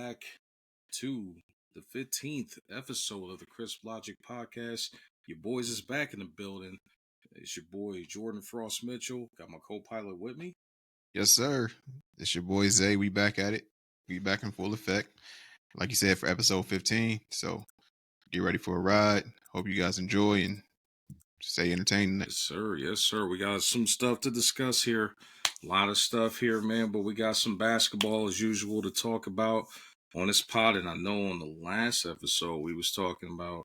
back to the 15th episode of the Crisp Logic Podcast. Your boys is back in the building. It's your boy Jordan Frost Mitchell. Got my co-pilot with me. Yes, sir. It's your boy Zay. We back at it. We back in full effect. Like you said, for episode 15. So get ready for a ride. Hope you guys enjoy and stay entertained. Yes, sir. Yes, sir. We got some stuff to discuss here. A lot of stuff here, man. But we got some basketball as usual to talk about on this pod. And I know on the last episode we was talking about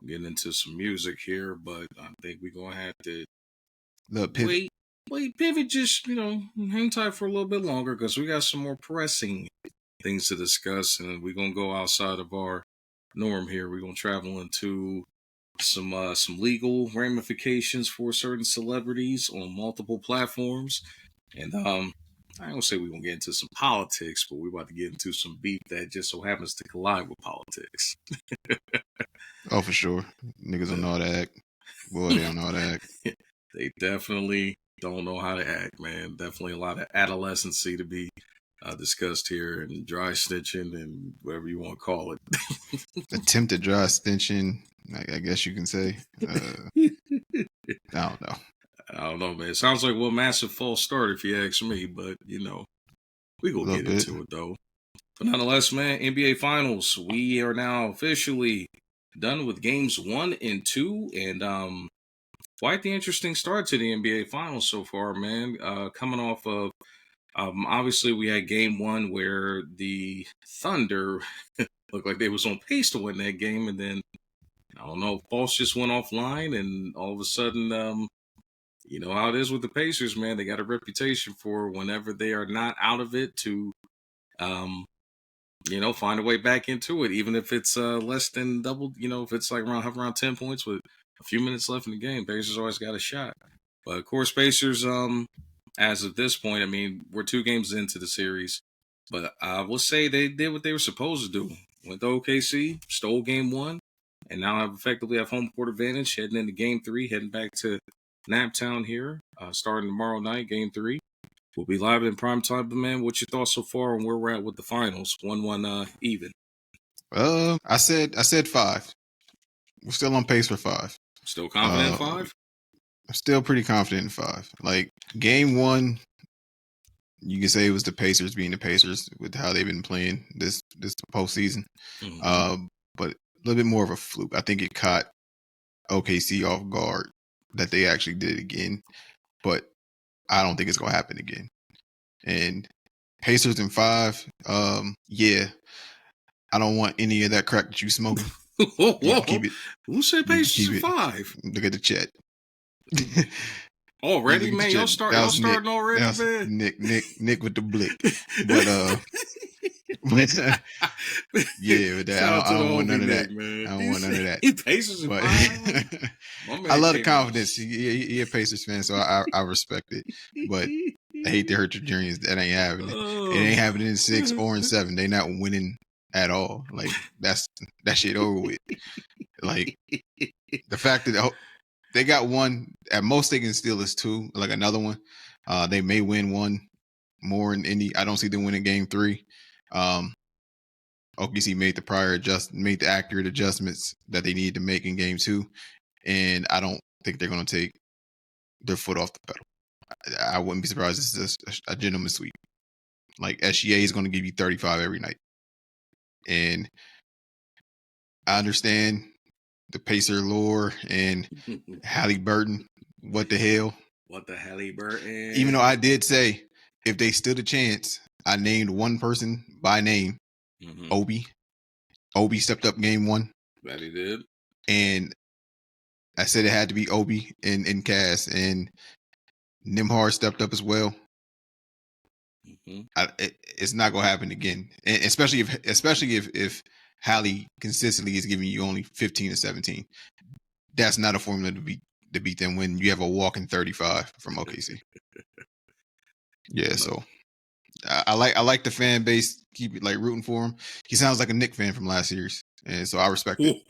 getting into some music here, but I think we're going to have to pivot, just, hang tight for a little bit longer because we got some more pressing things to discuss, and we're going to go outside of our norm here. We're going to travel into some legal ramifications for certain celebrities on multiple platforms, and I ain't gonna say we're going to get into some politics, but we're about to get into some beef that just so happens to collide with politics. Oh, for sure. Niggas don't know how to act. Boy, they don't know how to act. They definitely don't know how to act, man. Definitely a lot of adolescency to be discussed here, and dry stitching and whatever you want to call it. Attempted dry stitching, I guess you can say. I don't know. I don't know, man. It sounds like one massive false start if you ask me, but, we gonna get into it, though. But nonetheless, man, NBA Finals, we are now officially done with games 1 and 2, and quite the interesting start to the NBA Finals so far, man. Coming off of, obviously, we had game 1 where the Thunder looked like they was on pace to win that game, and then, I don't know, Pulse just went offline, and all of a sudden, you know how it is with the Pacers, man. They got a reputation for whenever they are not out of it to, find a way back into it, even if it's less than double, if it's like around 10 points with a few minutes left in the game. Pacers always got a shot. But, of course, Pacers, as of this point, I mean, we're 2 games into the series. But I will say they did what they were supposed to do. Went to OKC, stole game 1, and now effectively have home court advantage heading into game 3, heading back to Naptown here, starting tomorrow night, game 3. We'll be live in prime time, but man, what's your thoughts so far on where we're at with the finals? 1-1 even. I said 5. We're still on pace for 5. Still confident in 5? I'm still pretty confident in 5. Like, game 1, you can say it was the Pacers being the Pacers with how they've been playing this postseason. Mm-hmm. But a little bit more of a fluke. I think it caught OKC off guard that they actually did it again. But I don't think it's going to happen again. And Pacers in 5, yeah. I don't want any of that crack that you smoking. Keep it. Who said Pacers in 5? Look at the chat. Already, man. Y'all starting already, man. Nick with the blick. But yeah, with that, I don't want none of that. Man. I don't want none of that. Pacers in 5. I love the confidence. He a Pacers fan, so I respect it. But I hate to hurt your dreams. That ain't happening. It ain't happening in 6 or in 7. They not winning at all. Like, that shit over with. Like, the fact that they got 1, at most they can steal is 2, like another one. They may win 1 more in Indy. I don't see them winning game 3. OKC made the accurate adjustments that they needed to make in game 2, and I don't think they're going to take their foot off the pedal. I wouldn't be surprised if this is a gentleman's sweep. Like, SGA is going to give you 35 every night, and I understand the Pacer lore and Halliburton. What the hell? What the Halliburton? Even though I did say if they stood a chance, I named one person by name. Mm-hmm. Obi stepped up game 1. That he did. And I said it had to be Obi and Cass, and Nimhard stepped up as well. Mm-hmm. It's not gonna happen again, and especially if Hallie consistently is giving you only 15 or 17. That's not a formula to beat them when you have a walking 35 from OKC. Yeah, so I like the fan base. Keep it like rooting for him. He sounds like a Knicks fan from last series, and so I respect it.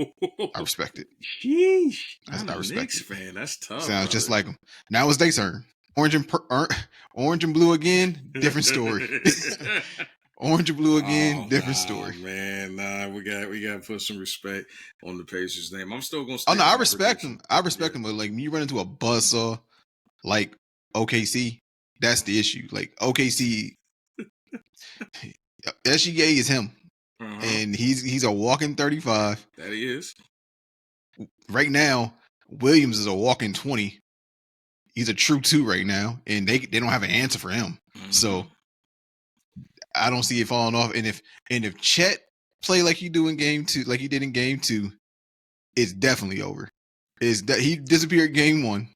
I respect it. Sheesh, I respect Knicks it. Fan. That's tough. Sounds just like him. Now it's their turn. Orange and blue again. Different story. Orange or blue again, different story. Man, we got to put some respect on the Pacers' name. I'm still gonna Oh stick no, with I my respect prediction. him. I respect him, but like when you run into a buzzsaw like OKC, that's the issue. Like OKC, SGA is him, and he's a walking 35. That he is. Right now, Williams is a walking 20. He's a true 2 right now, and they don't have an answer for him. So I don't see it falling off. And if Chet play like he do in game 2, like he did in game 2, it's definitely over. He disappeared game 1,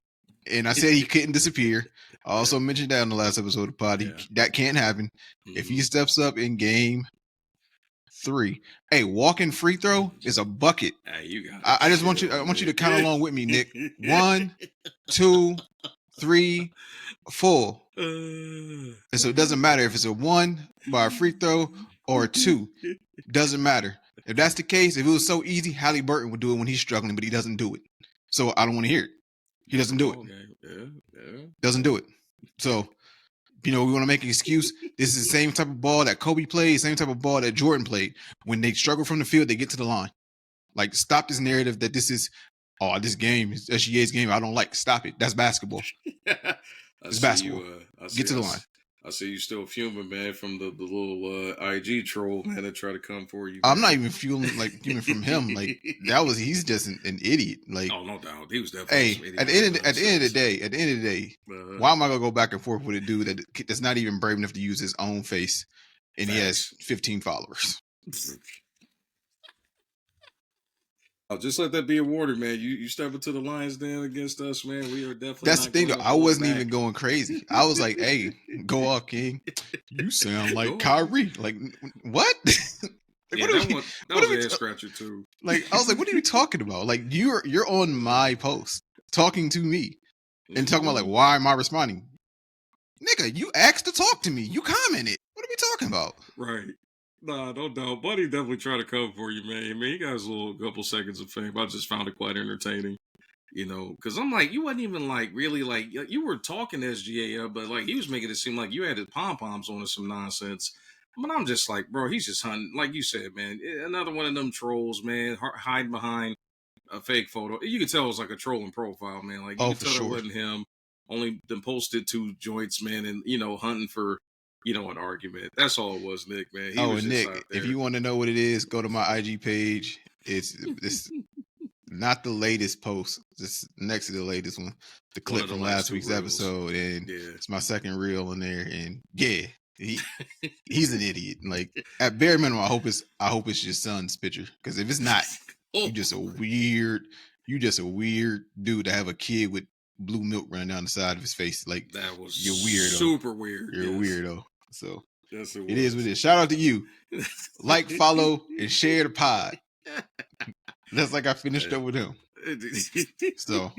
and I said he couldn't disappear. I also mentioned that in the last episode of the pod. That can't happen. If he steps up in game 3, hey, walking free throw is a bucket. Hey, you got I just want you. I want you to count along with me, Nick. 1, 2, 3, 4. And so it doesn't matter if it's a 1 by a free throw or a 2. Doesn't matter. If that's the case, if it was so easy, Halliburton would do it when he's struggling, but he doesn't do it. So I don't want to hear it. He doesn't do it. Doesn't do it. So, we want to make an excuse. This is the same type of ball that Kobe played, same type of ball that Jordan played. When they struggle from the field, they get to the line. Like, stop this narrative that this is, this game is SGA's game. I don't like. Stop it. That's basketball. It's basketball. Get to the line. I see you still fuming, man, from the little IG troll, man, that try to come for you. I'm not even fuming from him. Like, he's just an idiot. Like, oh, no doubt. He was definitely at the end of the day, why am I gonna go back and forth with a dude that's not even brave enough to use his own face, and he has 15 followers? I'll just let that be a warning, man. You step into the Lions Den against us, man. We are definitely. That's the thing, though. I wasn't even going crazy. I was like, "Hey, go off, King. You sound like Kyrie. Like, what?" That was a head scratcher too. Like, I was like, "What are you talking about? Like, you're on my post talking to me and talking about like, why am I responding? Nigga, you asked to talk to me. You commented. What are we talking about?" Right. Nah, don't doubt. Buddy definitely tried to come for you, man. I mean, he got his little couple seconds of fame. I just found it quite entertaining, because I'm like, you wasn't even like really like, you were talking to SGA, but like he was making it seem like you had his pom-poms on or some nonsense. But I'm just like, bro, he's just hunting. Like you said, man, another one of them trolls, man, hiding behind a fake photo. You could tell it was like a trolling profile, man. Like, you could tell it wasn't him. Only then posted 2 joints, man, and, hunting for an argument. That's all it was, Nick, man. He was Nick, if you want to know what it is, go to my IG page. It's not the latest post, just next to the latest one. The clip from last week's episode, and it's my second reel in there. And he's an idiot. Like, at bare minimum, I hope it's your son's picture, because if it's not, you just a weird dude to have a kid with blue milk running down the side of his face. Like, that was you're weirdo. Super weird. You're a weirdo. So yes, it is what it is. Shout out to you. Like, follow, and share the pod. That's like I finished up with him. So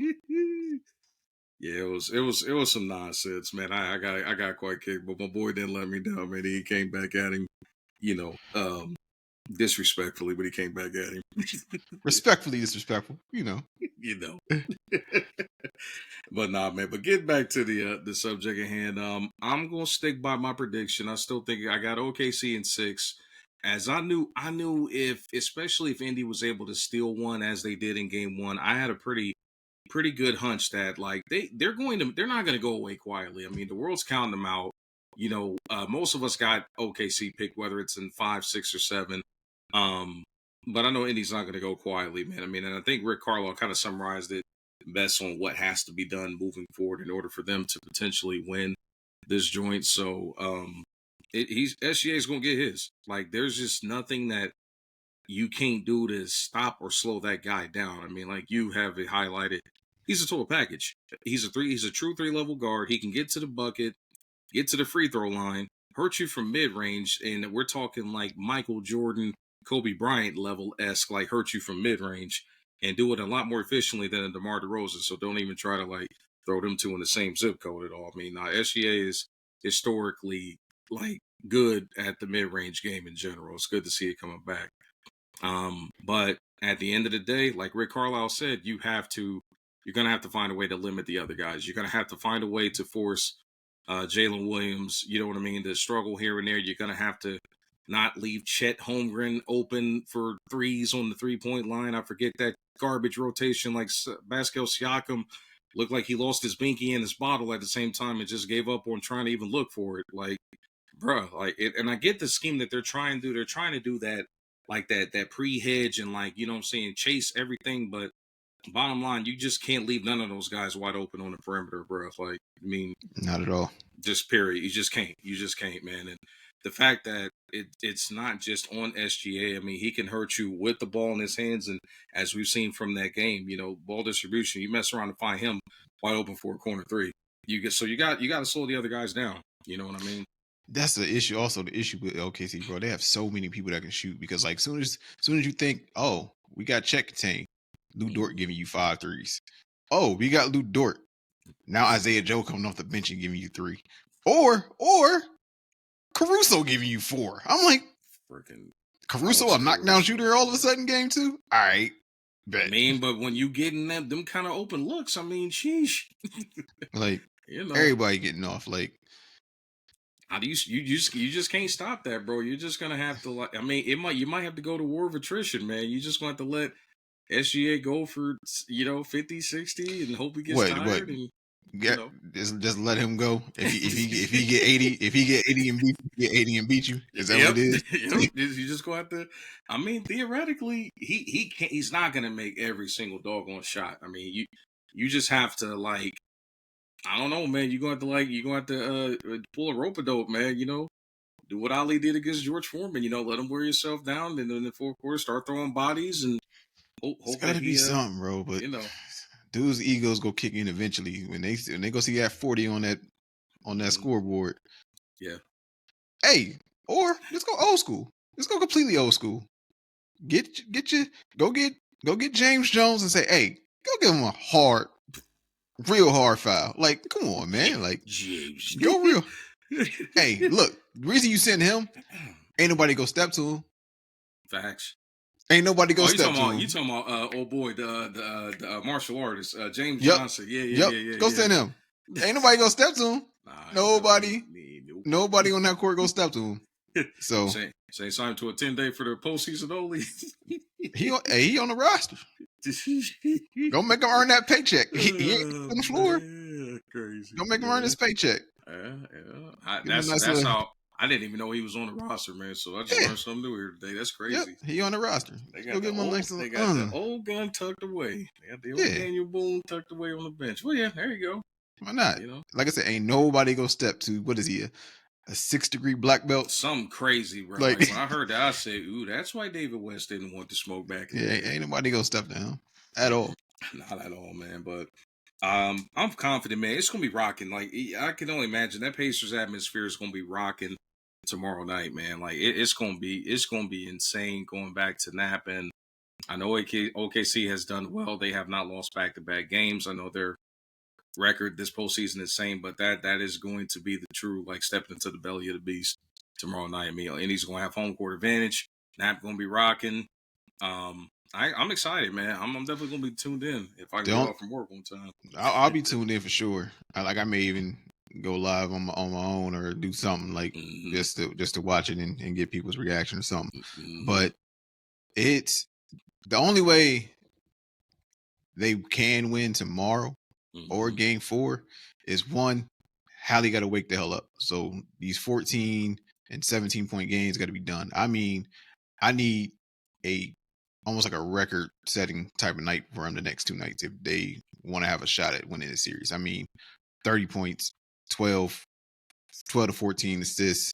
yeah, it was some nonsense, man. I got quite kicked, but my boy didn't let me down, man. He came back at him, disrespectfully, but he came back at him. Respectfully disrespectful, But nah, man. But getting back to the subject at hand, I'm gonna stick by my prediction. I still think I got OKC in 6. As I knew especially if Indy was able to steal one as they did in game 1, I had a pretty good hunch that like they're not gonna go away quietly. I mean, the world's counting them out. Most of us got OKC picked, whether it's in 5, 6, or 7. But I know Indy's not gonna go quietly, man. I mean, and I think Rick Carlisle kind of summarized it best on what has to be done moving forward in order for them to potentially win this joint. So SGA is gonna get his. Like, there's just nothing that you can't do to stop or slow that guy down. I mean, like you have it highlighted, he's a total package. He's a true 3-level guard. He can get to the bucket, get to the free throw line, hurt you from mid range, and we're talking like Michael Jordan, Kobe Bryant level-esque, like hurt you from mid range, and do it a lot more efficiently than a DeMar DeRozan. So don't even try to like throw them two in the same zip code at all. I mean, SGA is historically like good at the mid range game in general. It's good to see it coming back. But at the end of the day, like Rick Carlisle said, you're going to have to find a way to limit the other guys. You're going to have to find a way to force Jalen Williams, you know what I mean, to struggle here and there. You're going to have to not leave Chet Holmgren open for threes on the 3-point line. I forget that garbage rotation like Pascal Siakam looked like he lost his binky and his bottle at the same time and just gave up on trying to even look for it. Like, bruh, like it, and I get the scheme that they're trying to do. They're trying to do that, like that pre-hedge and like, you know what I'm saying, chase everything. But bottom line, you just can't leave none of those guys wide open on the perimeter, bruh. Like, I mean, not at all. just period. You just can't. You just can't, man. And the fact that it's not just on SGA. I mean, he can hurt you with the ball in his hands, and as we've seen from that game, you know, ball distribution. You mess around and find him wide open for a corner three. You got to slow the other guys down. You know what I mean? That's the issue. Also, the issue with OKC, bro, they have so many people that can shoot because, like, soon as you think, oh, we got check contain, Lou Dort giving you 5 threes. Oh, we got Lou Dort. Now Isaiah Joe coming off the bench and giving you 3, or Caruso giving you 4. I'm like, freaking Caruso, a knockdown shooter, all of a sudden, game 2. All right, bet. I mean, but when you getting them kind of open looks, I mean, sheesh. Like, you know, everybody getting off. Like, how do you just can't stop that, bro. You're just gonna have to, like, I mean, you might have to go to war of attrition, man. You just want to let SGA go for, you know, 50, 60 and hope he gets tired. And, you know. just let him go. If he get 80 and beat you, is that what it is? Yep. You just go out there. I mean, theoretically, he can't. He's not gonna make every single doggone shot. I mean, you just have to, like, I don't know, man. You're going to have to pull a rope-a-dope, man. You know, do what Ali did against George Foreman. You know, let him wear yourself down, and then in the fourth quarter, start throwing bodies and hope it's got to be something, bro. But you know, dudes' egos go kick in eventually when they go see that 40 on that scoreboard. Yeah. Hey, or let's go old school. Let's go completely old school. Go get James Jones and say, hey, go give him a real hard foul. Like, come on, man. Like, James. go real. Hey, look, the reason you send him, ain't nobody go step to him. Facts. Ain't nobody go step to him. You talking about old boy, the martial artist, James Johnson. Yeah. Go send him. Ain't nobody go step to him. Nobody on that court go step to him. So say sign to a 10-day for the postseason only. he on the roster. Go make him earn that paycheck. He ain't on the floor. Man, crazy. Go make him earn his paycheck. That's how. I didn't even know he was on the roster, man. So I just learned something new here today. That's crazy. Yep, he on the roster. They got the old gun tucked away. They got the old Daniel Boone tucked away on the bench. Well, yeah, there you go. Why not? You know, like I said, ain't nobody go step to, what is he, a 6-degree black belt? Something crazy, bro. Like when I heard that, I said, ooh, that's why David West didn't want to smoke back in the day. Ain't nobody go step down at all. Not at all, man. But I'm confident, man. It's gonna be rocking. Like, I can only imagine that Pacers atmosphere is gonna be rocking tomorrow night, man. Like, it's gonna be insane going back to Nap. And I know OKC has done well. They have not lost back-to-back games. I know their record this postseason is same, but that is going to be the true, like, stepping into the belly of the beast tomorrow night. I mean, and he's gonna have home court advantage. Nap gonna be rocking. I'm excited, man. I'm definitely gonna be tuned in if I get off from work one time. I'll be tuned in for sure. I may even go live on my own or do something like just to watch it and get people's reaction or something. But it's the only way they can win tomorrow or game 4 is, one, Hallie got to wake the hell up. So these 14 and 17 point games got to be done. I mean, I need almost like a record setting type of night for them the next 2 nights if they want to have a shot at winning the series. I mean, 30 points, 12 to 14 assists,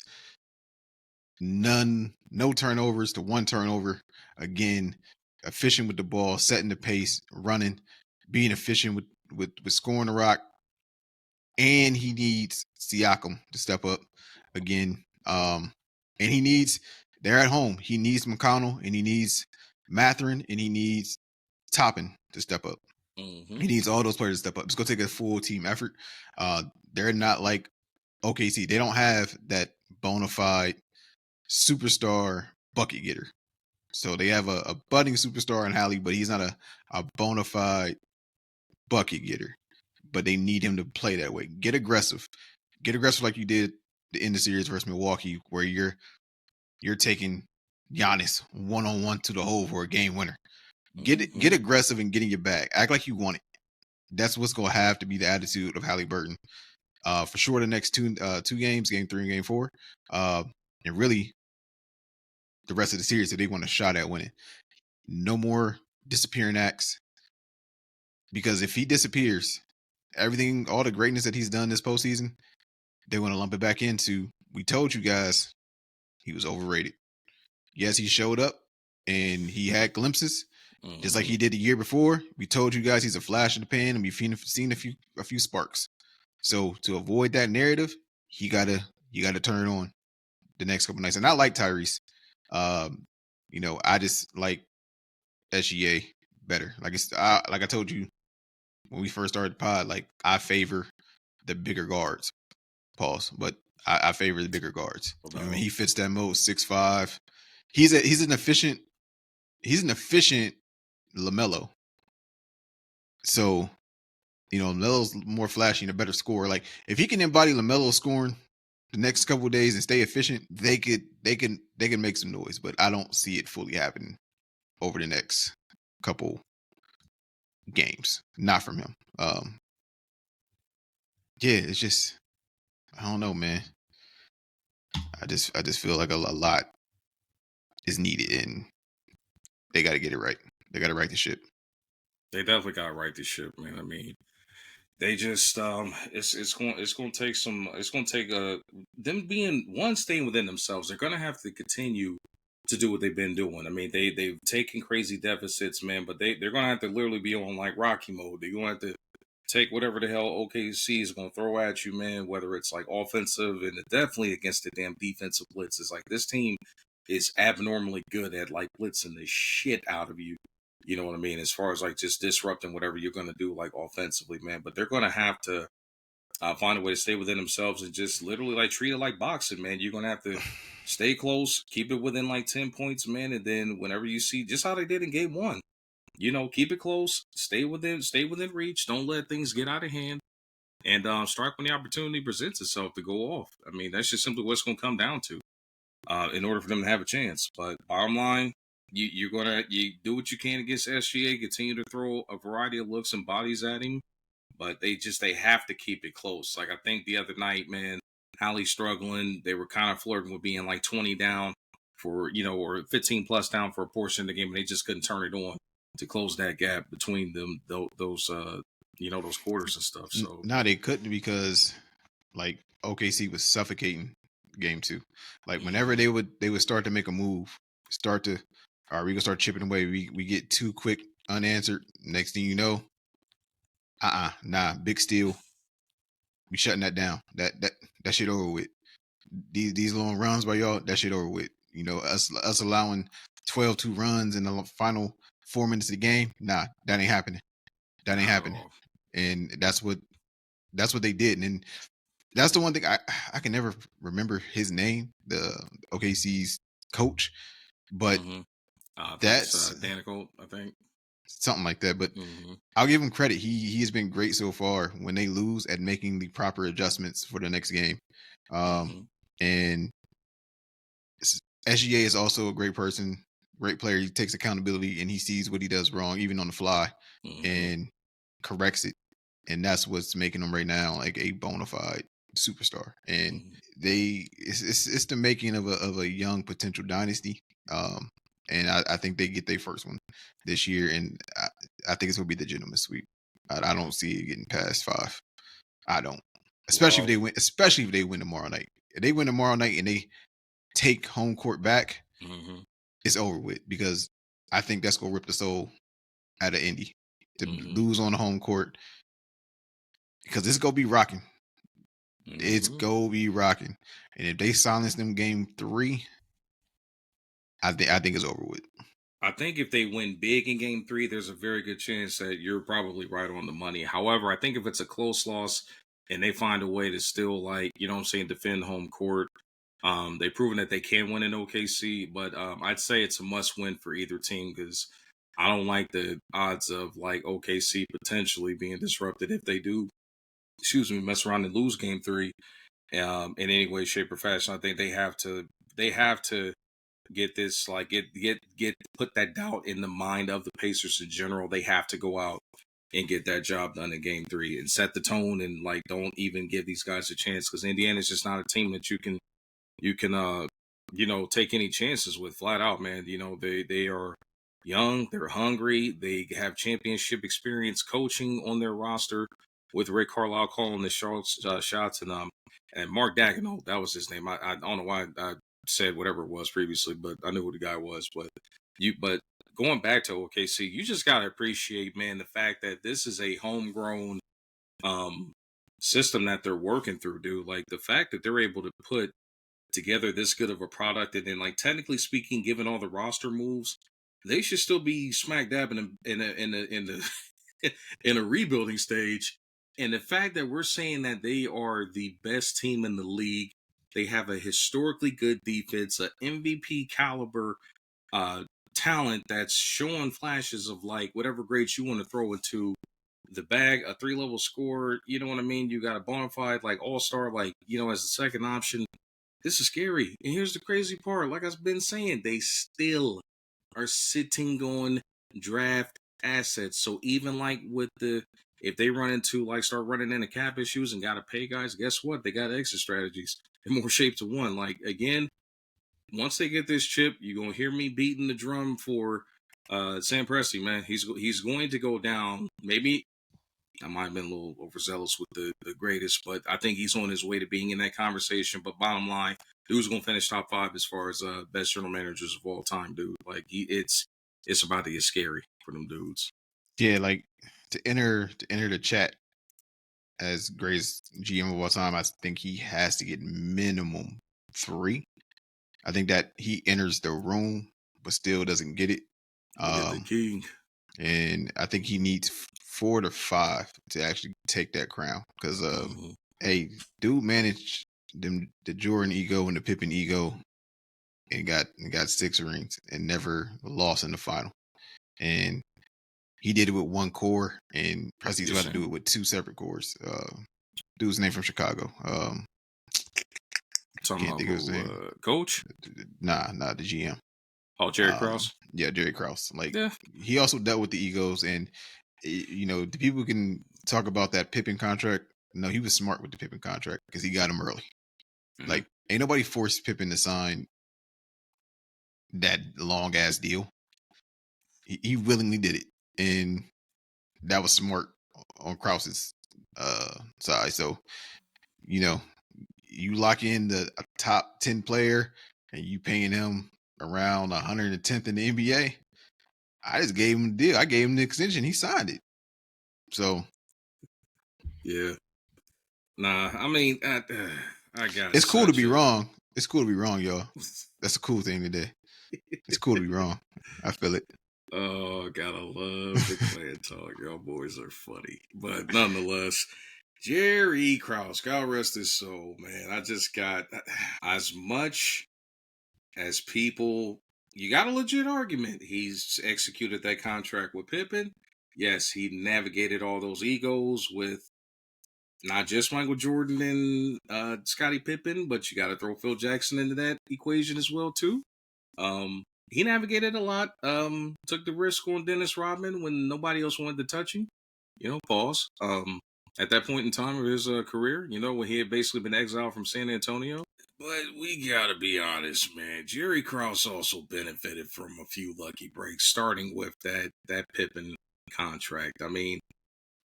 no turnovers to 1 turnover. Again, efficient with the ball, setting the pace, running, being efficient with scoring the rock. And he needs Siakam to step up again. And they're at home. He needs McConnell, and he needs Mathurin, and he needs Toppin to step up. He needs all those players to step up. It's going to take a full team effort. They're not like OKC. They don't have that bona fide superstar bucket getter. So they have a budding superstar in Hallie, but he's not a bona fide bucket getter. But they need him to play that way. Get aggressive like you did in the series versus Milwaukee, where you're you're taking Giannis 1-on-1 to the hole for a game winner. Get Mm-hmm. aggressive and getting your back. Act like you want it. That's what's going to have to be the attitude of Halliburton. For sure, the next two games, game 3 and game 4, and really the rest of the series if they want a shot at winning. No more disappearing acts, because if he disappears, everything, all the greatness that he's done this postseason, they want to lump it back into, we told you guys he was overrated. Yes, he showed up and he had glimpses, just like he did the year before. We told you guys he's a flash in the pan, and we've seen a few sparks. So to avoid that narrative, you gotta turn it on the next couple nights. And I like Tyrese. I just like SGA better. Like I told you when we first started the pod, like I favor the bigger guards. Pause. But I favor the bigger guards. No. I mean, he fits that mold. 6'5". He's an efficient LaMelo. So, LaMelo's more flashy and a better scorer. Like if he can embody LaMelo scoring the next couple of days and stay efficient, they can make some noise. But I don't see it fully happening over the next couple games. Not from him. Yeah, it's just, I don't know, man. I just feel like a lot is needed, and they got to get it right. They got to right the ship. They definitely got to right the ship, man. I mean, they just it's going to take them being staying within themselves. They're going to have to continue to do what they've been doing. I mean, they've taken crazy deficits, man, but they're going to have to literally be on like Rocky mode. They're going to have to take whatever the hell OKC is going to throw at you, man, whether it's like offensive and definitely against the damn defensive blitzes. Like this team is abnormally good at like blitzing the shit out of you. You know what I mean? As far as like just disrupting whatever you're going to do, like offensively, man. But they're going to have to find a way to stay within themselves and just literally like treat it like boxing, man. You're going to have to stay close, keep it within like 10 points, man. And then whenever you see, just how they did in game 1, keep it close, stay within reach. Don't let things get out of hand, and strike when the opportunity presents itself to go off. I mean, that's just simply what it's going to come down to in order for them to have a chance. But bottom line, you do what you can against SGA, continue to throw a variety of looks and bodies at him, but they have to keep it close. Like I think the other night, man, Hallie's struggling. They were kind of flirting with being like 20 down for, or 15 plus down for a portion of the game, and they just couldn't turn it on to close that gap between them, those those quarters and stuff. So no, they couldn't, because like OKC was suffocating game 2. Like whenever they would start to make a move, all right, we gonna start chipping away. We get too quick unanswered. Next thing you know, big steal. We shutting that down. That shit over with. These long runs by y'all, that shit over with. Us allowing 12-2 runs in the final 4 minutes of the game. Nah, that ain't happening. That ain't happening. And that's what they did. And that's the one thing I can never remember his name, the OKC's coach, but that's Danico, I think, something like that. But I'll give him credit. He has been great so far when they lose at making the proper adjustments for the next game. And SGA is also a great person, great player. He takes accountability and he sees what he does wrong, even on the fly, and corrects it. And that's what's making him right now like a bona fide superstar. And it's the making of a young potential dynasty. And I think they get their first one this year, and I think it's gonna be the gentleman sweep. I don't see it getting past 5. I don't. Especially if they win. Especially if they win tomorrow night. If they win tomorrow night and they take home court back, it's over with, because I think that's gonna rip the soul out of Indy to lose on the home court, because it's gonna be rocking. It's gonna be rocking, and if they silence them game 3, I think it's over with. I think if they win big in game 3, there's a very good chance that you're probably right on the money. However, I think if it's a close loss and they find a way to still, like, defend home court, they've proven that they can win in OKC, but I'd say it's a must win for either team, because I don't like the odds of like OKC potentially being disrupted if they do, mess around and lose game 3 in any way, shape, or fashion. I think they have to get this, like get put that doubt in the mind of the Pacers in general. They have to go out and get that job done in Game 3 and set the tone, and like don't even give these guys a chance, because Indiana's just not a team that you can take any chances with, flat out, man. They are young, they're hungry, they have championship experience coaching on their roster with Rick Carlisle calling the shots, and Mark Daigneault, that was his name. I don't know why I said whatever it was previously, but I knew who the guy was. But going back to OKC, you just gotta appreciate, man, the fact that this is a homegrown um system that they're working through, dude. Like the fact that they're able to put together this good of a product, and then, like, technically speaking, given all the roster moves, they should still be smack dab in the in a rebuilding stage. And the fact that we're saying that they are the best team in the league, they have a historically good defense, a MVP caliber uh talent that's showing flashes of, like, whatever grades you want to throw into the bag, a 3-level score, you know what I mean? You got a bona fide, like, all-star, like, as a second option. This is scary. And here's the crazy part. Like I've been saying, they still are sitting on draft assets. So even like if they start running into cap issues and got to pay guys, guess what? They got exit strategies in more shape to one. Like, again, once they get this chip, you're going to hear me beating the drum for Sam Presti, man. He's going to go down. Maybe I might have been a little overzealous with the greatest, but I think he's on his way to being in that conversation. But bottom line, dude's gonna finish top 5 as far as best general managers of all time, dude. Like it's about to get scary for them dudes. Yeah, like to enter the chat as greatest GM of all time, I think he has to get minimum 3. I think that he enters the room but still doesn't get it. The king. And I think he needs 4 to 5 to actually take that crown. Because hey, dude managed the Jordan ego and the Pippen ego and got 6 rings and never lost in the final. And he did it with one core, and Presti's about to do it with 2 separate cores. Dude's name from Chicago. Talking about who, coach? Nah, the GM. Oh, Jerry Krause? Yeah, Jerry Krause. Like, he also dealt with the egos, and the people can talk about that Pippen contract. No, he was smart with the Pippen contract because he got him early. Mm-hmm. Like, ain't nobody forced Pippen to sign that long ass deal. He willingly did it, and that was smart on Krause's side. So, you lock in a top 10 player and you paying him around 110th in the NBA. I just gave him the deal. I gave him the extension. He signed it. So, yeah. Nah, I mean, I got. It's cool to be wrong. It's cool to be wrong, y'all. That's a cool thing today. It's cool to be wrong. I feel it. Oh, gotta love the clan talk. Y'all boys are funny. But nonetheless, Jerry Krause, God rest his soul, man. I just got, as much as people, you got a legit argument. He's executed that contract with Pippen. Yes, he navigated all those egos with not just Michael Jordan and Scottie Pippen, but you got to throw Phil Jackson into that equation as well, too. He navigated a lot. Took the risk on Dennis Rodman when nobody else wanted to touch him. Pause. At that point in time of his career, when he had basically been exiled from San Antonio. But we gotta be honest, man. Jerry Krause also benefited from a few lucky breaks, starting with that Pippen contract. I mean,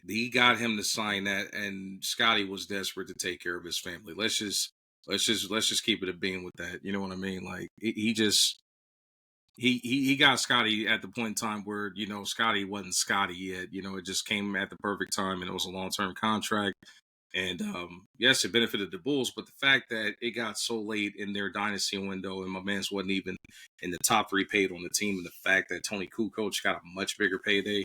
he got him to sign that, and Scotty was desperate to take care of his family. Let's just keep it a beam with that. You know what I mean? Like he got Scotty at the point in time where, Scotty wasn't Scotty yet. It just came at the perfect time, and it was a long-term contract. And yes, it benefited the Bulls, but the fact that it got so late in their dynasty window and my man's wasn't even in the top 3 paid on the team, and the fact that Tony Kukoc got a much bigger payday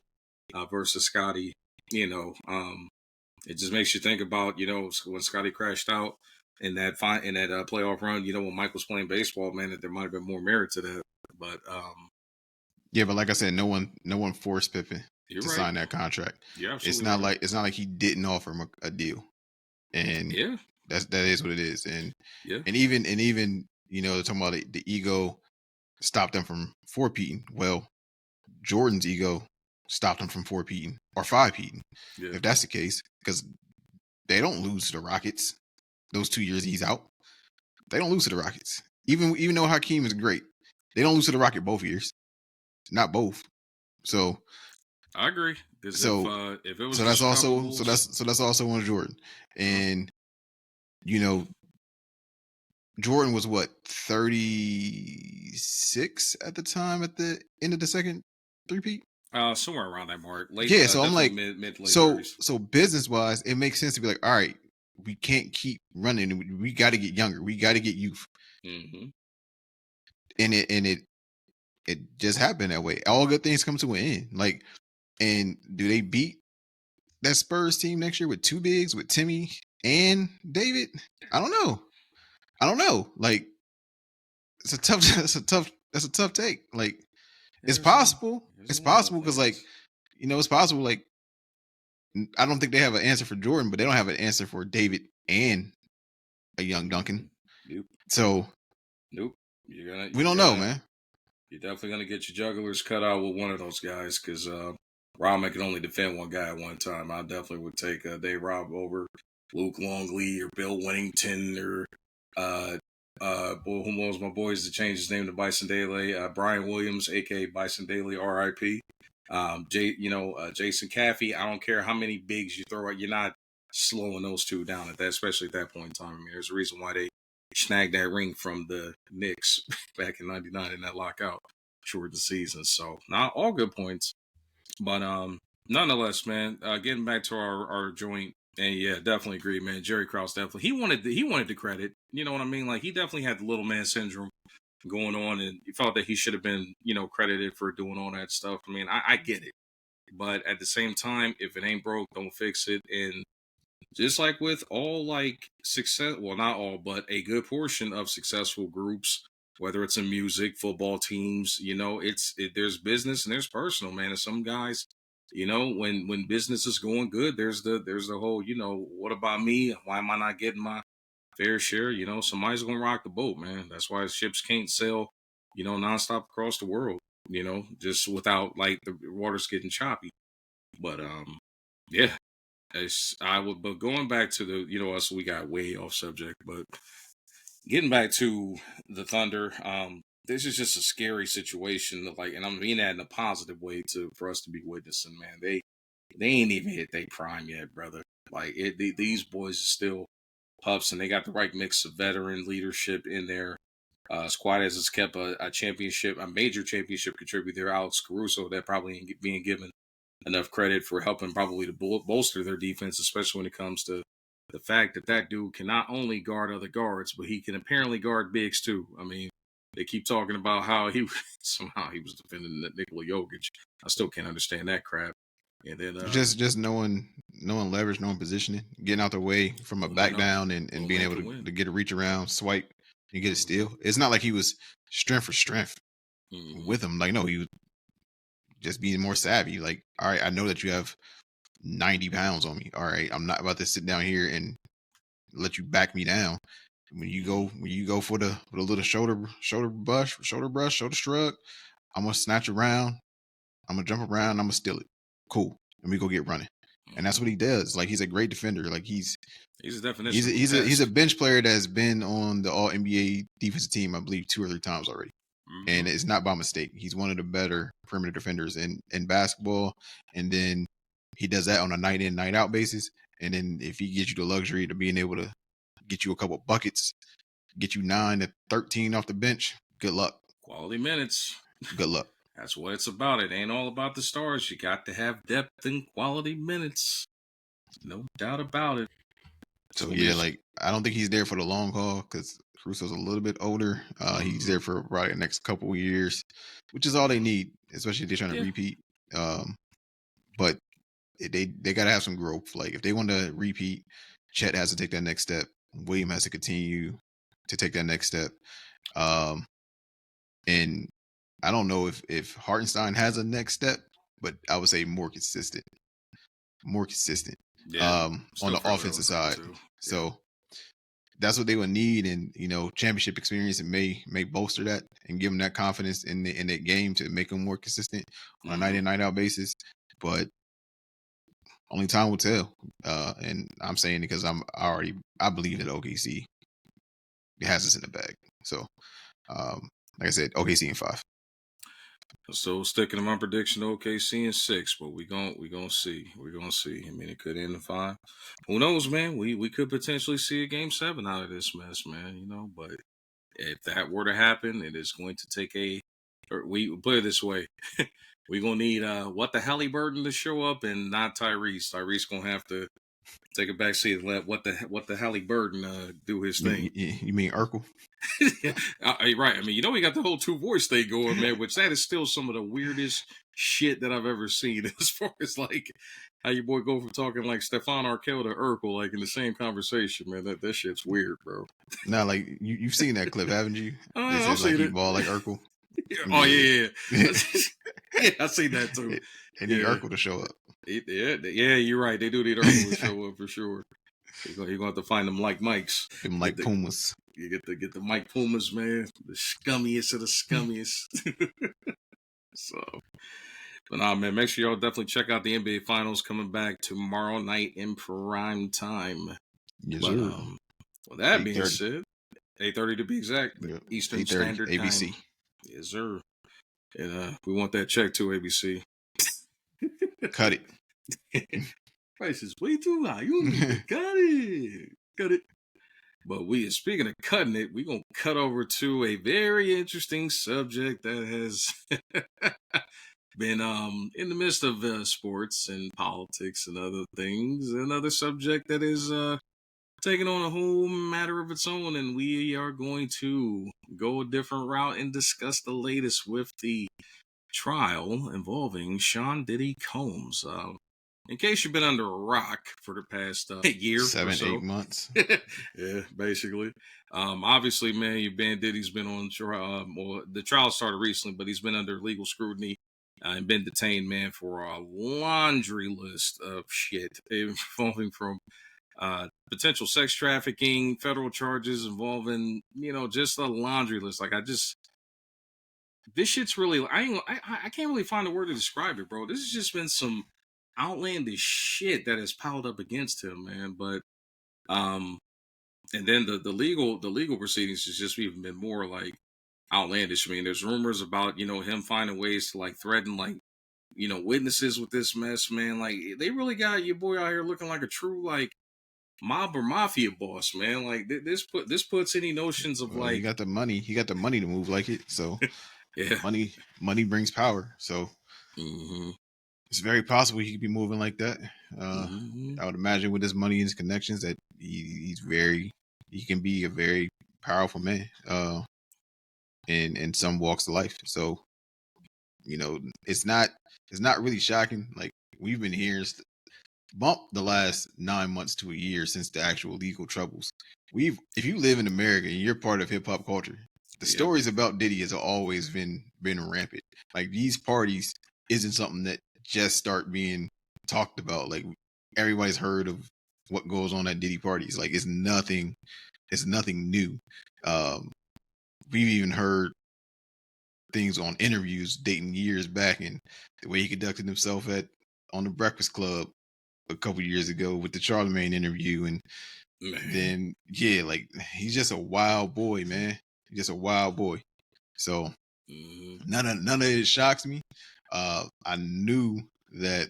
versus Scotty, it just makes you think about, when Scotty crashed out in that playoff run, when Mike was playing baseball, man, that there might have been more merit to that. But yeah, but like I said, no one forced Pippen to sign that contract. Yeah, it's not like he didn't offer him a deal, and that is what it is. And and even talking about the ego, stopped them from four-peating. Well, Jordan's ego stopped him from four-peating or five-peating, if that's the case, because they don't lose to the Rockets those 2 years he's out. They don't lose to the Rockets. Even though Hakeem is great, they don't lose to the Rocket both years. Not both. So I agree. Because if it was so the that's Chicago also Bulls, so that's also on Jordan. And you know, Jordan was what, 36 at the time at the end of the second three-peat? Somewhere around that mark. Late, Yeah, so I'm like, mid late so 30s. so business wise, it makes sense to be like, all right, we can't keep running. We got to get younger. We got to get youth. Mm-hmm. And it just happened that way. All good things come to an end. Like, and do they beat that Spurs team next year with two bigs, with Timmy and David? I don't know. Like, it's a tough that's a tough take. Like, it's possible. It's possible because, like, it's possible. Like, I don't think they have an answer for Jordan, but they don't have an answer for David and a young Duncan. Nope. So, nope. We don't know, man. You're definitely gonna get your jugglers cut out with one of those guys because Rodman can only defend one guy at one time. I definitely would take Dave Rob over Luke Longley or Bill Winnington or who was my boys to change his name to Bison Daly, Brian Williams, aka Bison Daly, R.I.P. Jason Caffey. I don't care how many bigs you throw at, you're not slowing those two down at that, especially at that point in time. I mean, there's a reason why they snagged that ring from the Knicks back in '99 in that lockout short the season. So, not all good points, but nonetheless, man. Getting back to our joint, and yeah, definitely agree, man. Jerry Krause definitely he wanted the credit. You know what I mean? Like, he definitely had the little man syndrome going on, and he felt that he should have been credited for doing all that stuff. I mean, I get it, but at the same time, if it ain't broke, don't fix it. And just like with all like success, well, not all, but a good portion of successful groups, whether it's in music, football teams, there's business and there's personal, man. And some guys, when business is going good, there's the whole, what about me? Why am I not getting my fair share? Somebody's gonna rock the boat, man. That's why ships can't sail, nonstop across the world, just without like the waters getting choppy. But yeah. But going back to us, we got way off subject, but getting back to the Thunder, this is just a scary situation. Like, and I mean that in a positive way for us to be witnessing, man. They ain't even hit their prime yet, brother. Like, these boys are still pups, and they got the right mix of veteran leadership in their squad as it's kept a major championship contributor, Alex Caruso, that probably ain't being given enough credit for helping probably to bolster their defense, especially when it comes to the fact that dude can not only guard other guards, but he can apparently guard bigs too. I mean, they keep talking about how somehow he was defending Nikola Jokic. I still can't understand that crap. And then just knowing leverage, knowing positioning, getting out the way from a back down and being able to get a reach around, swipe, and get a steal. It's not like he was strength for strength with him. Like, no, he was just being more savvy. Like, all right, I know that you have 90 pounds on me. All right, I'm not about to sit down here and let you back me down. When you go for the little shoulder brush, shoulder shrug, I'm gonna snatch around, I'm gonna jump around, I'm gonna steal it. Cool. Let me go get running. And that's what he does. Like, he's a great defender. Like, he's a definition. He's a bench player that's been on the All NBA defensive team, I believe, 2 or 3 times already. And it's not by mistake. He's one of the better perimeter defenders in basketball. And then he does that on a night in, night out basis. And then if he gets you the luxury to being able to get you a couple buckets, get you 9 to 13 off the bench, good luck. Quality minutes. Good luck. That's what it's about. It ain't all about the stars. You got to have depth and quality minutes. No doubt about it. So yeah, like, I don't think he's there for the long haul because Caruso's a little bit older. He's there for probably the next couple of years, which is all they need, especially if they're trying to repeat. But they got to have some growth. Like, if they want to repeat, Chet has to take that next step. William has to continue to take that next step. And I don't know if Hartenstein has a next step, but I would say more consistent. On the offensive side. So that's what they would need, and championship experience and may bolster that and give them that confidence in that game to make them more consistent on a night in night out basis. But only time will tell. And I'm saying it because I believe that OKC has this in the bag. So, like I said, OKC in 5. So sticking to my prediction, OKC in 6, but we gonna see. We're gonna see. I mean, it could end in 5. Who knows, man? We could potentially see a game 7 out of this mess, man. But if that were to happen, it is going to take or we put it this way. We're gonna need what the Halliburton to show up and not Tyrese. Tyrese gonna have to take a back seat and let what the Halliburton do his thing. You mean Urkel? Right. I mean, we got the whole 2 voice thing going, man, which that is still some of the weirdest shit that I've ever seen as far as like how your boy go from talking like Stefan Arkell to Urkel, like in the same conversation, man. That shit's weird, bro. Nah, like you've seen that clip, haven't you? They I've said like he it. ball like Urkel. Oh yeah. Yeah, I seen that too. They need Urkel to show up. Yeah, you're right. They do need Urkel to show up for sure. You're gonna have to find them like Mikes. Them like Pumas. You get the Mike Pumas, man. The scummiest of the scummiest. So, but nah, man, make sure y'all definitely check out the NBA Finals coming back tomorrow night in prime time. Yes, sir. With that being said, 8:30 to be exact, Eastern Standard Time. ABC. Yes, sir. And we want that check too, ABC. Cut it. Price is way too high. You need to cut it. But speaking of cutting it, we're going to cut over to a very interesting subject that has been in the midst of sports and politics and other things. Another subject that is taking on a whole matter of its own. And we are going to go a different route and discuss the latest with the trial involving Sean Diddy Combs. In case you've been under a rock for the past year 7-8 months. Yeah, basically. Obviously, man, Diddy's been on trial. Well, the trial started recently, but he's been under legal scrutiny and been detained, man, for a laundry list of shit involving from potential sex trafficking, federal charges involving, just a laundry list. Like, this shit's really, I can't really find a word to describe it, bro. This has just been some outlandish shit that has piled up against him, man. But and then the legal proceedings has just even been more like outlandish. I mean, there's rumors about him finding ways to like threaten like witnesses with this mess, man. Like they really got your boy out here looking like a true like mob or mafia boss, man. Like this puts any notions of like he got the money to move like it. So yeah, money brings power. So. Mm-hmm. It's very possible he could be moving like that. I would imagine with his money and his connections that he can be a very powerful man in some walks of life. So, it's not really shocking. Like we've been hearing bump the last 9 months to a year since the actual legal troubles. If you live in America and you're part of hip hop culture, the stories about Diddy has always been rampant. Like these parties isn't something that just start being talked about. Like everybody's heard of what goes on at Diddy parties. Like it's nothing new. We've even heard things on interviews dating years back and the way he conducted himself on the Breakfast Club a couple years ago with the Charlemagne interview. And then like he's just a wild boy, man. He's just a wild boy. So none of it shocks me. I knew that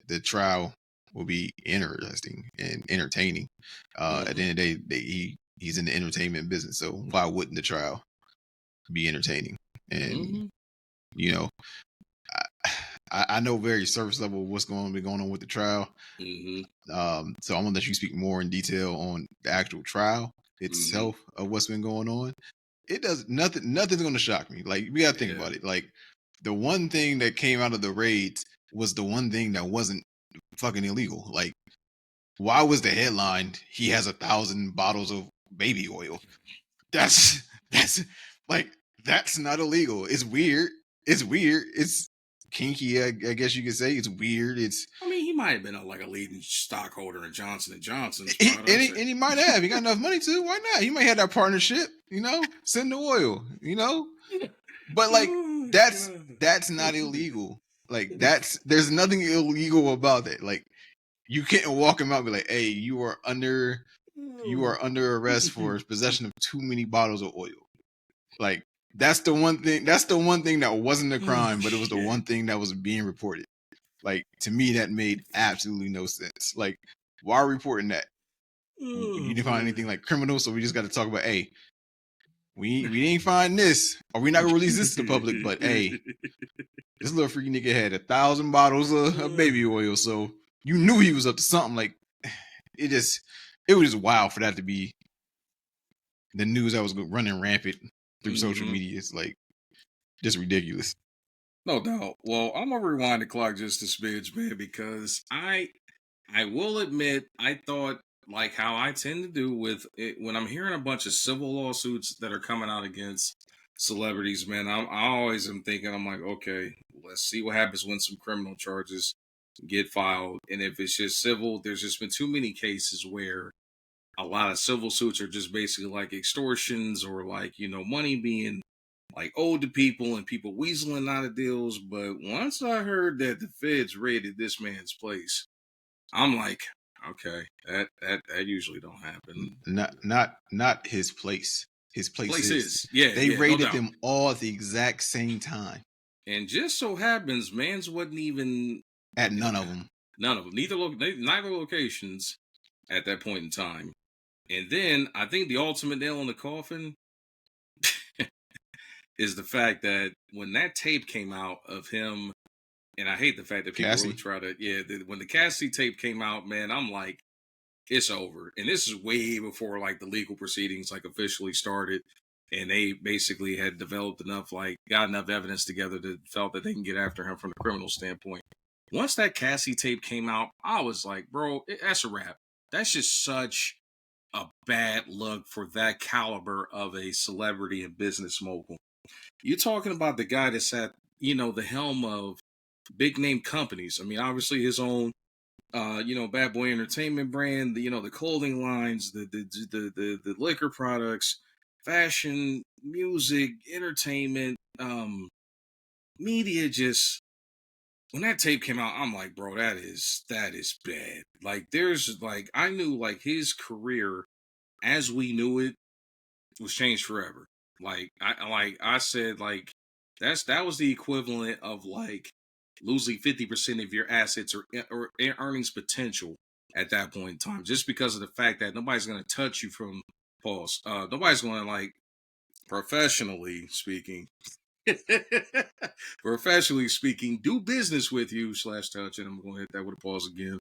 the trial will be interesting and entertaining. At the end of the day, he's in the entertainment business, so why wouldn't the trial be entertaining? And I know very surface level what's going to be going on with the trial. So I'm gonna let you speak more in detail on the actual trial itself of what's been going on. It does nothing's going to shock me. Like we gotta think about it. Like the one thing that came out of the raids was the one thing that wasn't fucking illegal. Like, why was the headline, he has 1,000 bottles of baby oil? That's like, that's not illegal. It's weird. It's kinky. I guess you could say it's weird. I mean, he might have been a leading stockholder in Johnson & Johnson's and products. he might have. He got enough money to. Why not? He might have that partnership. Send the oil. But like that's not illegal. Like there's nothing illegal about that. Like you can't walk him out and be like, "Hey, you are under arrest for possession of too many bottles of oil." Like that's the one thing. That's the one thing that wasn't a crime, but it was the one thing that was being reported. Like to me, that made absolutely no sense. Like, why are we reporting that? You didn't find anything like criminal, so we just got to talk about, hey, we didn't find this, or we're not gonna release this to the public. But hey, this little freaky nigga had 1,000 bottles of baby oil, so you knew he was up to something. Like it was just wild for that to be the news that was running rampant through social media. It's like just ridiculous. No doubt. Well, I'm gonna rewind the clock just a smidge, man, because I will admit I thought like how I tend to do with it when I'm hearing a bunch of civil lawsuits that are coming out against celebrities, man. I always am thinking, I'm like, okay, let's see what happens when some criminal charges get filed, and if it's just civil, there's just been too many cases where a lot of civil suits are just basically like extortions or like money being like owed to people and people weaseling out of deals. But once I heard that the feds raided this man's place, I'm like, okay, that usually don't happen. Not his place. His places. Yeah, they raided no them all at the exact same time. And just so happens, man's wasn't even at none of them. None of them. Neither locations at that point in time. And then I think the ultimate nail in the coffin is the fact that when that tape came out of him, and I hate the fact that people really try to, when the Cassie tape came out, man, I'm like, it's over. And this is way before like the legal proceedings like officially started. And they basically had developed got enough evidence together that felt that they can get after him from the criminal standpoint. Once that Cassie tape came out, I was like, bro, that's a wrap. That's just such a bad look for that caliber of a celebrity and business mogul. You're talking about the guy that's at, the helm of big name companies. I mean, obviously his own, Bad Boy Entertainment brand, the clothing lines, the liquor products, fashion, music, entertainment, media. Just when that tape came out, I'm like, bro, that is bad. Like, I knew like his career as we knew it was changed forever. Like I said, like that was the equivalent of like losing 50% of your assets or earnings potential at that point in time, just because of the fact that nobody's going to touch you from pause. Nobody's going to like professionally speaking, do business with you / touch. And I'm going to hit that with a pause again.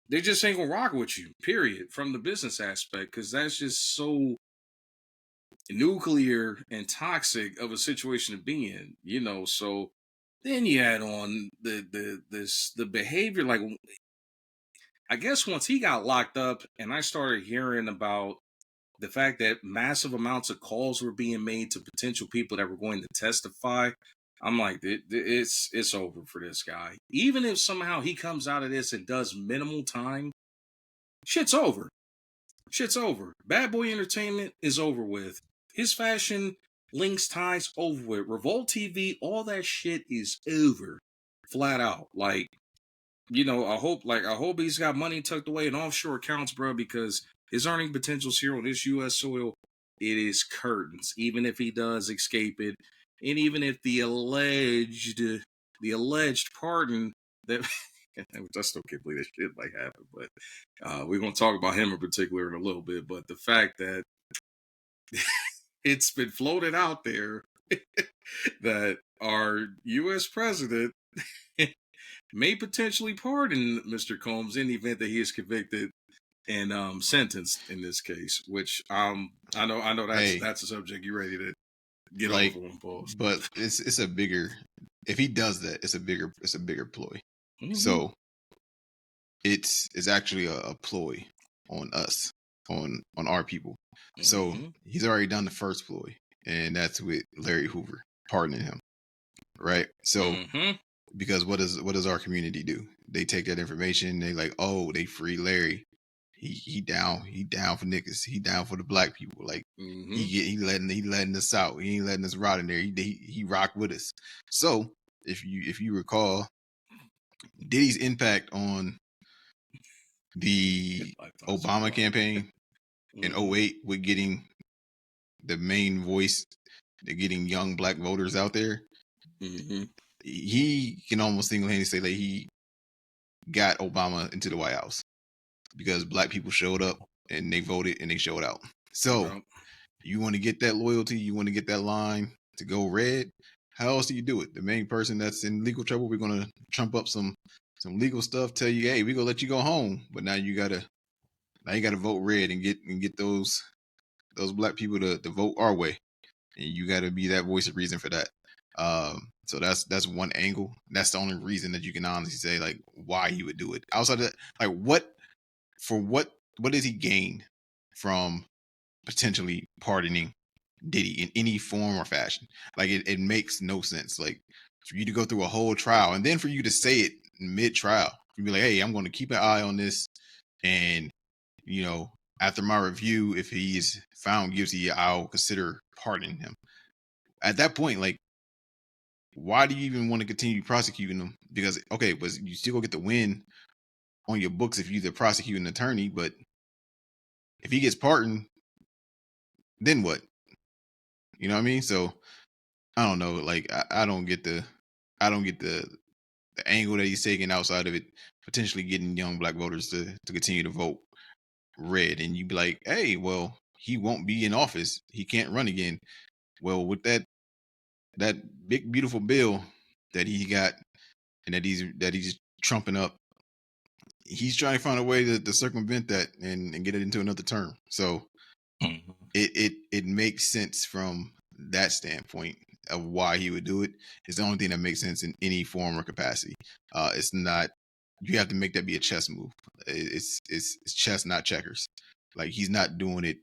They just ain't gonna rock with you, period, from the business aspect, because that's just so nuclear and toxic of a situation to be in, So then you add on the behavior, like I guess once he got locked up, and I started hearing about the fact that massive amounts of calls were being made to potential people that were going to testify. I'm like, it's over for this guy. Even if somehow he comes out of this and does minimal time, shit's over. Bad Boy Entertainment is over with. His fashion, links, ties, over with. Revolt TV, all that shit is over. Flat out. Like, I hope he's got money tucked away in offshore accounts, bro, because his earning potentials here on this U.S. soil, it is curtains. Even if he does escape it, and even if the alleged pardon that I still can't believe this shit might happen, but we're gonna talk about him in particular in a little bit. But the fact that it's been floated out there that our U.S. president may potentially pardon Mr. Combs in the event that he is convicted and sentenced in this case, which I know that's a subject you're ready to get over on, Paul. But it's a bigger, if he does that, it's a bigger ploy. Mm-hmm. So it's actually a ploy on us, on our people. Mm-hmm. So he's already done the first ploy, and that's with Larry Hoover pardoning him. right? So because what does our community do? They take that information, they like, oh, they free Larry. He down for niggas. He down for the black people. Like he letting us out. He ain't letting us rot in there. He rock with us. So if you recall, Diddy's impact on the Obama campaign in 08 with getting the main voice, getting young black voters out there, he can almost single-handedly say that he got Obama into the White House because black people showed up and they voted and they showed out. So you want to get that loyalty, you want to get that line to go red. How else do you do it? The main person that's in legal trouble, we're gonna trump up some legal stuff, tell you, hey, we're gonna let you go home. But now you gotta vote red and get those black people to vote our way. And you gotta be that voice of reason for that. So that's one angle. That's the only reason that you can honestly say like why he would do it. Outside of that, like what does he gain from potentially pardoning Diddy in any form or fashion? Like it makes no sense. Like for you to go through a whole trial and then for you to say it mid-trial, you be like, hey, I'm going to keep an eye on this, and after my review, if he is found guilty, I'll consider pardoning him. At that point, like, why do you even want to continue prosecuting him? Because okay, but you still go get the win on your books if you're the prosecuting attorney, but if he gets pardoned, then what? You know what I mean? So I don't know. Like I don't get the angle that he's taking outside of it, potentially getting young black voters to continue to vote red. And you'd be like, hey, well, he won't be in office. He can't run again. Well, with that big beautiful bill that he got and that he's trumping up, he's trying to find a way to circumvent that and get it into another term. So it makes sense from that standpoint of why he would do it. It's the only thing that makes sense in any form or capacity. It's not, you have to make that be a chess move. It's chess, not checkers. Like he's not doing it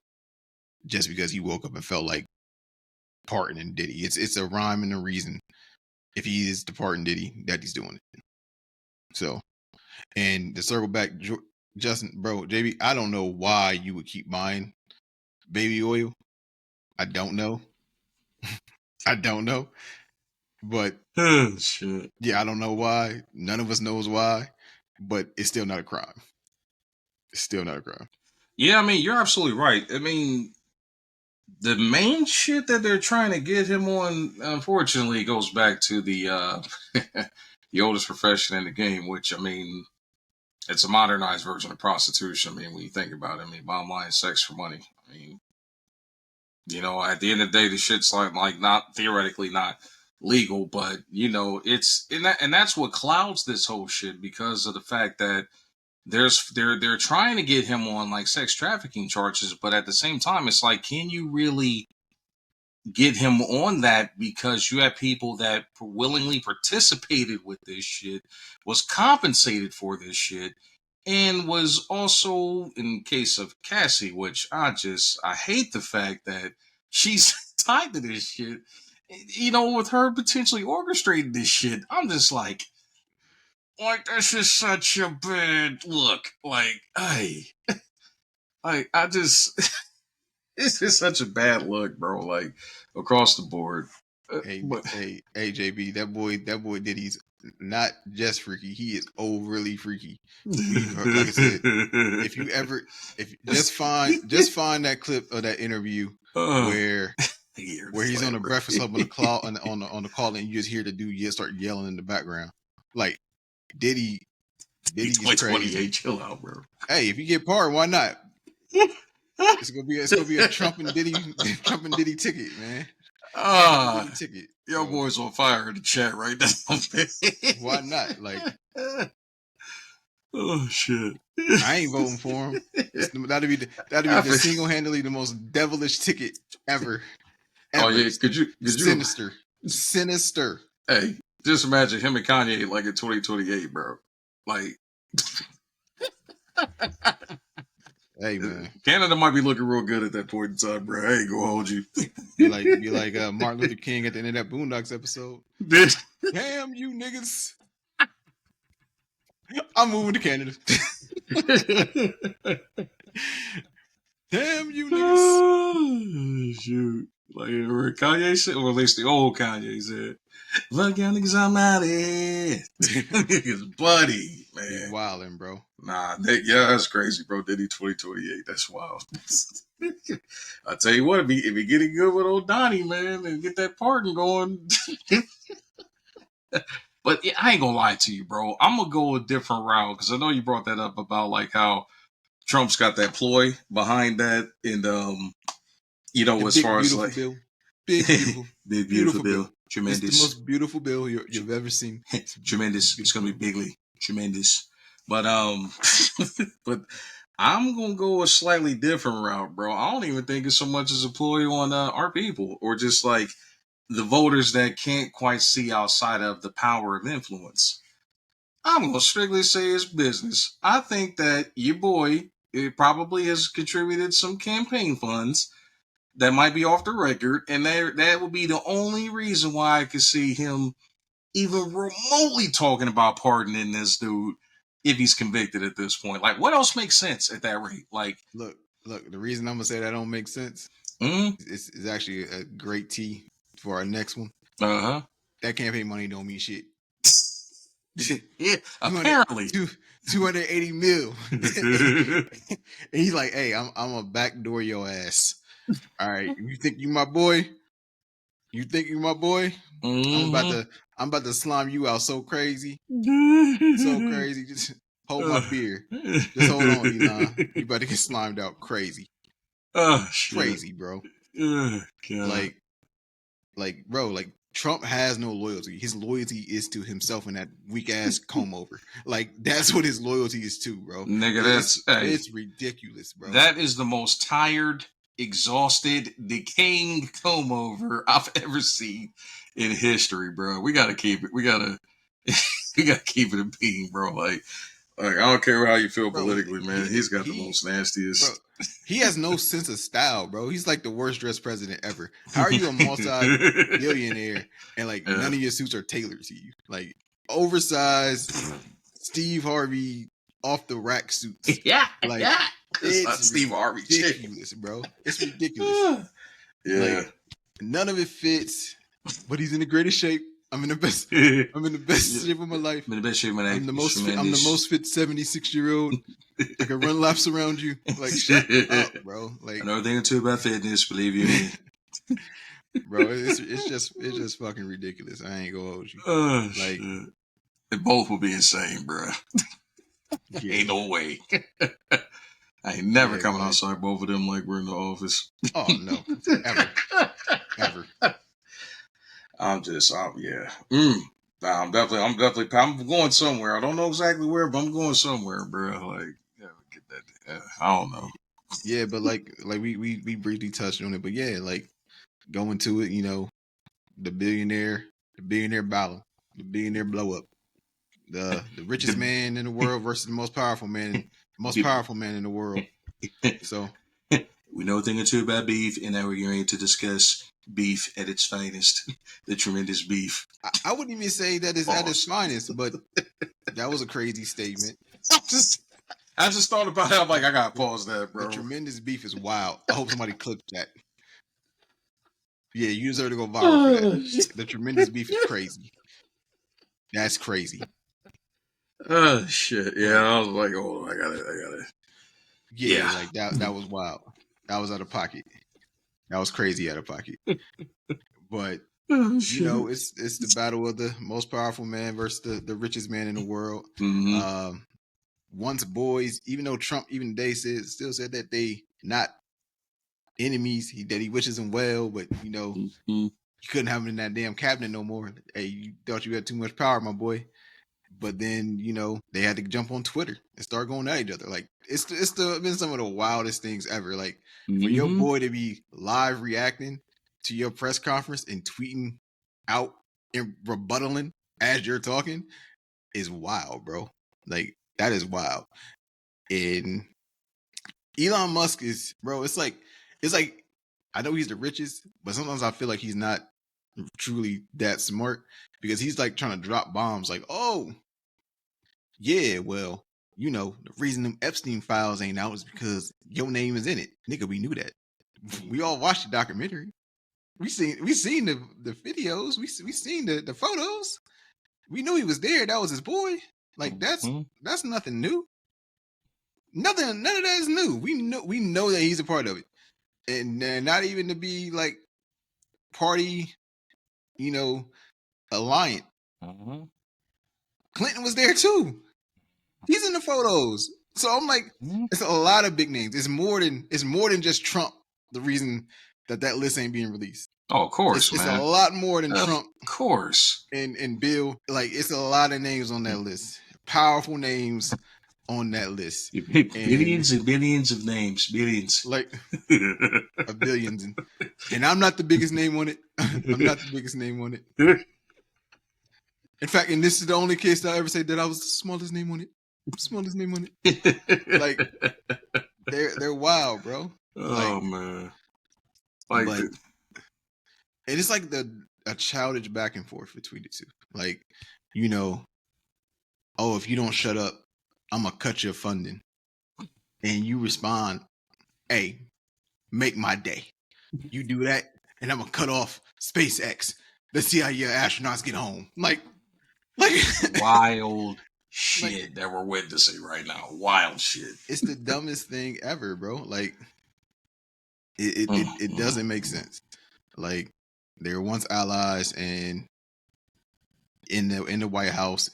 just because he woke up and felt like pardoning Diddy. It's a rhyme and a reason if he is to pardon Diddy that he's doing it. So, and to circle back, Justin, bro, JB, I don't know why you would keep buying baby oil. I don't know. I don't know. But shit. Yeah, I don't know why. None of us knows why, but it's still not a crime. It's still not a crime. Yeah, I mean, you're absolutely right. I mean, the main shit that they're trying to get him on, unfortunately, goes back to the the oldest profession in the game, which, I mean, it's a modernized version of prostitution. I mean, when you think about it, I mean, bottom line, sex for money. I mean, at the end of the day, the shit's like not theoretically not legal, but it's and that's what clouds this whole shit because of the fact that they're trying to get him on like sex trafficking charges, but at the same time, it's like, can you really get him on that because you have people that willingly participated with this shit, was compensated for this shit, and was also, in case of Cassie, which I hate the fact that she's tied to this shit, with her potentially orchestrating this shit. I'm just like, this is such a bad look. Like, hey, I just, it's just such a bad look, bro. Like, across the board. Hey, JB, that boy Diddy's not just freaky. He is overly freaky. Like I said, if just find that clip of that interview where he's on the Breakfast Club on the call on the call and you just hear the dude start yelling in the background. Like Diddy is crazy. Chill out, bro. Hey, if you get pardoned, why not? It's gonna be a Trump and Diddy ticket, man. Ticket. Your boy's on fire in the chat right now. Why not? Like, oh shit! I ain't voting for him. That'd be the single-handedly the most devilish ticket ever. Oh yeah, could you sinister? Hey, just imagine him and Kanye like in 2028, bro. Like, Hey man, Canada might be looking real good at that point in time, bro. I ain't gonna hold you. be like Martin Luther King at the end of that Boondocks episode. Damn you niggas! I'm moving to Canada. Damn you niggas! Oh, shoot. Like Kanye said, or at least the old Kanye said, "Look, y'all niggas, I'm out of here." Niggas, buddy, man. He's wildin', bro. Nah, that's crazy, bro. Diddy 2028. That's wild. I tell you what, if he getting good with old Donnie, man, and get that pardon going. But yeah, I ain't gonna lie to you, bro. I'm gonna go a different route because I know you brought that up about like how Trump's got that ploy behind that, and The as big far as beautiful like bill, big beautiful, big beautiful bill, It's the tremendous, most beautiful bill you've ever seen. tremendous. It's gonna be bigly, tremendous. But but I'm gonna go a slightly different route, bro. I don't even think it's so much as a ploy on our people, or just like the voters that can't quite see outside of the power of influence. I'm gonna strictly say it's business. I think that your boy it probably has contributed some campaign funds that might be off the record, and that would be the only reason why I could see him even remotely talking about pardoning this dude if he's convicted at this point. Like, what else makes sense at that rate? Like, look. The reason I'm gonna say that don't make sense is actually a great tea for our next one. That campaign money don't mean shit. Yeah, apparently 280 mil. And he's like, "Hey, I'm a backdoor your ass. All right, you think you my boy? You think you my boy? I'm about to slime you out so crazy, so crazy. Just hold my beer. Just hold on, Elon. You about to get slimed out crazy. Oh shit, crazy, bro. God. Like, bro, like Trump has no loyalty. His loyalty is to himself and that weak ass comb over. Like, that's what his loyalty is to, bro. Nigga, it's ridiculous, bro. That is the most tired, exhausted, decaying comb over I've ever seen in history, bro. We gotta keep it. We gotta keep it a being, bro. Like I don't care how you feel politically, man. He's got the most nastiest. Bro, he has no sense of style, bro. He's like the worst dressed president ever. How are you a multi-billionaire and like none of your suits are tailored to you? Like oversized Steve Harvey off the rack suits. Like it's Steve Harvey ridiculous, bro. It's ridiculous. Like none of it fits, but he's in the greatest shape. I'm in the best shape of my life. I'm in the best shape of my life. I'm the most fit 76-year-old. I can run laps around you. Like, shut up, bro. Like, I know everything too about fitness, believe you me. Bro, it's just fucking ridiculous. I ain't gonna hold you. Like, shit. They both will be insane, bro. Yeah. Ain't no way. I ain't never coming outside both of them like we're in the office. Oh no, ever. I'm definitely. I'm going somewhere. I don't know exactly where, but I'm going somewhere, bro. Like, get that. I don't know. Yeah, but like we briefly touched on it, but yeah, like going to it, the billionaire battle, the billionaire blow up, the richest man in the world versus the most powerful man in the world. So we know a thing or two about beef, and now we're going to discuss beef at its finest, the tremendous beef. I wouldn't even say that is at its finest, but that was a crazy statement. I just thought about it. I'm like, I gotta pause that, bro. The tremendous beef is wild. I hope somebody clipped that. Yeah, you deserve to go viral for that. The tremendous beef is crazy. That's crazy. Oh shit! Yeah, I was like, oh, I got it. Yeah, like that was wild. That was out of pocket. That was crazy out of pocket. But it's the battle of the most powerful man versus the richest man in the world. Mm-hmm. Once boys, even though Trump even today still said that they not enemies, that he wishes them well, but you couldn't have him in that damn cabinet no more. Hey, you thought you had too much power, my boy. But then they had to jump on Twitter and start going at each other. Like it's been some of the wildest things ever. Like for your boy to be live reacting to your press conference and tweeting out and rebuttaling as you're talking is wild, bro. Like that is wild. And Elon Musk is, bro. It's like I know he's the richest, but sometimes I feel like he's not truly that smart because he's like trying to drop bombs. Like, oh, yeah, well, the reason them Epstein files ain't out is because your name is in it, nigga. We knew that. We all watched the documentary. We seen the videos. We seen the photos. We knew he was there. That was his boy. Like that's nothing new. None of that is new. We know that he's a part of it, and not even to be like party, alliant. Clinton was there too. He's in the photos. So I'm like, it's a lot of big names. It's more than just Trump. The reason that list ain't being released. Oh, of course, it's man. a lot more than Trump. Of course. And Bill. Like, it's a lot of names on that list. Powerful names on that list. Billions and billions of names. Billions. Like of billions. And I'm not the biggest name on it. I'm not the biggest name on it. In fact, and this is the only case that I ever say that I was the smallest name on it. Smallest name on it. Like, they're wild, bro. Oh, man. And it's like a childish back and forth between the two. Like, oh, if you don't shut up, I'm gonna cut your funding. And you respond, hey, make my day. You do that, and I'm gonna cut off SpaceX. Let's see how your astronauts get home. Like wild shit that we're witnessing right now. Wild shit. It's the dumbest thing ever, bro. Like, it doesn't make sense. Like, they were once allies, and in the White House,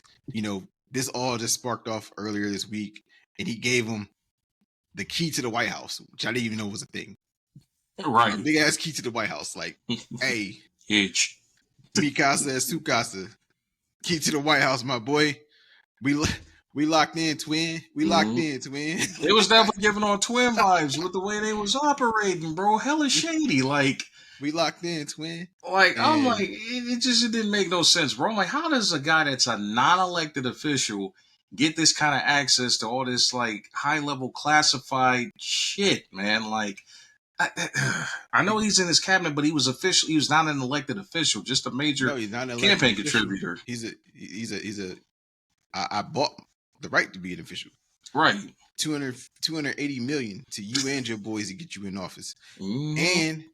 this all just sparked off earlier this week, and he gave him the key to the White House, which I didn't even know was a thing. Right. A big ass key to the White House. Like, hey, Hitch. Mi casa es tu casa. Key to the White House, my boy. We locked in, twin. We locked in, twin. It was definitely giving on twin vibes with the way they was operating, bro. Hella shady. Like, we locked in, twin. Like, I'm like, it didn't make no sense, bro. I'm like, how does a guy that's a non-elected official get this kind of access to all this, like, high-level classified shit, man? Like, I know he's in his cabinet, but he was not an elected official, just a major campaign contributor. I bought the right to be an official. Right. 280 million to you and your boys to get you in office. And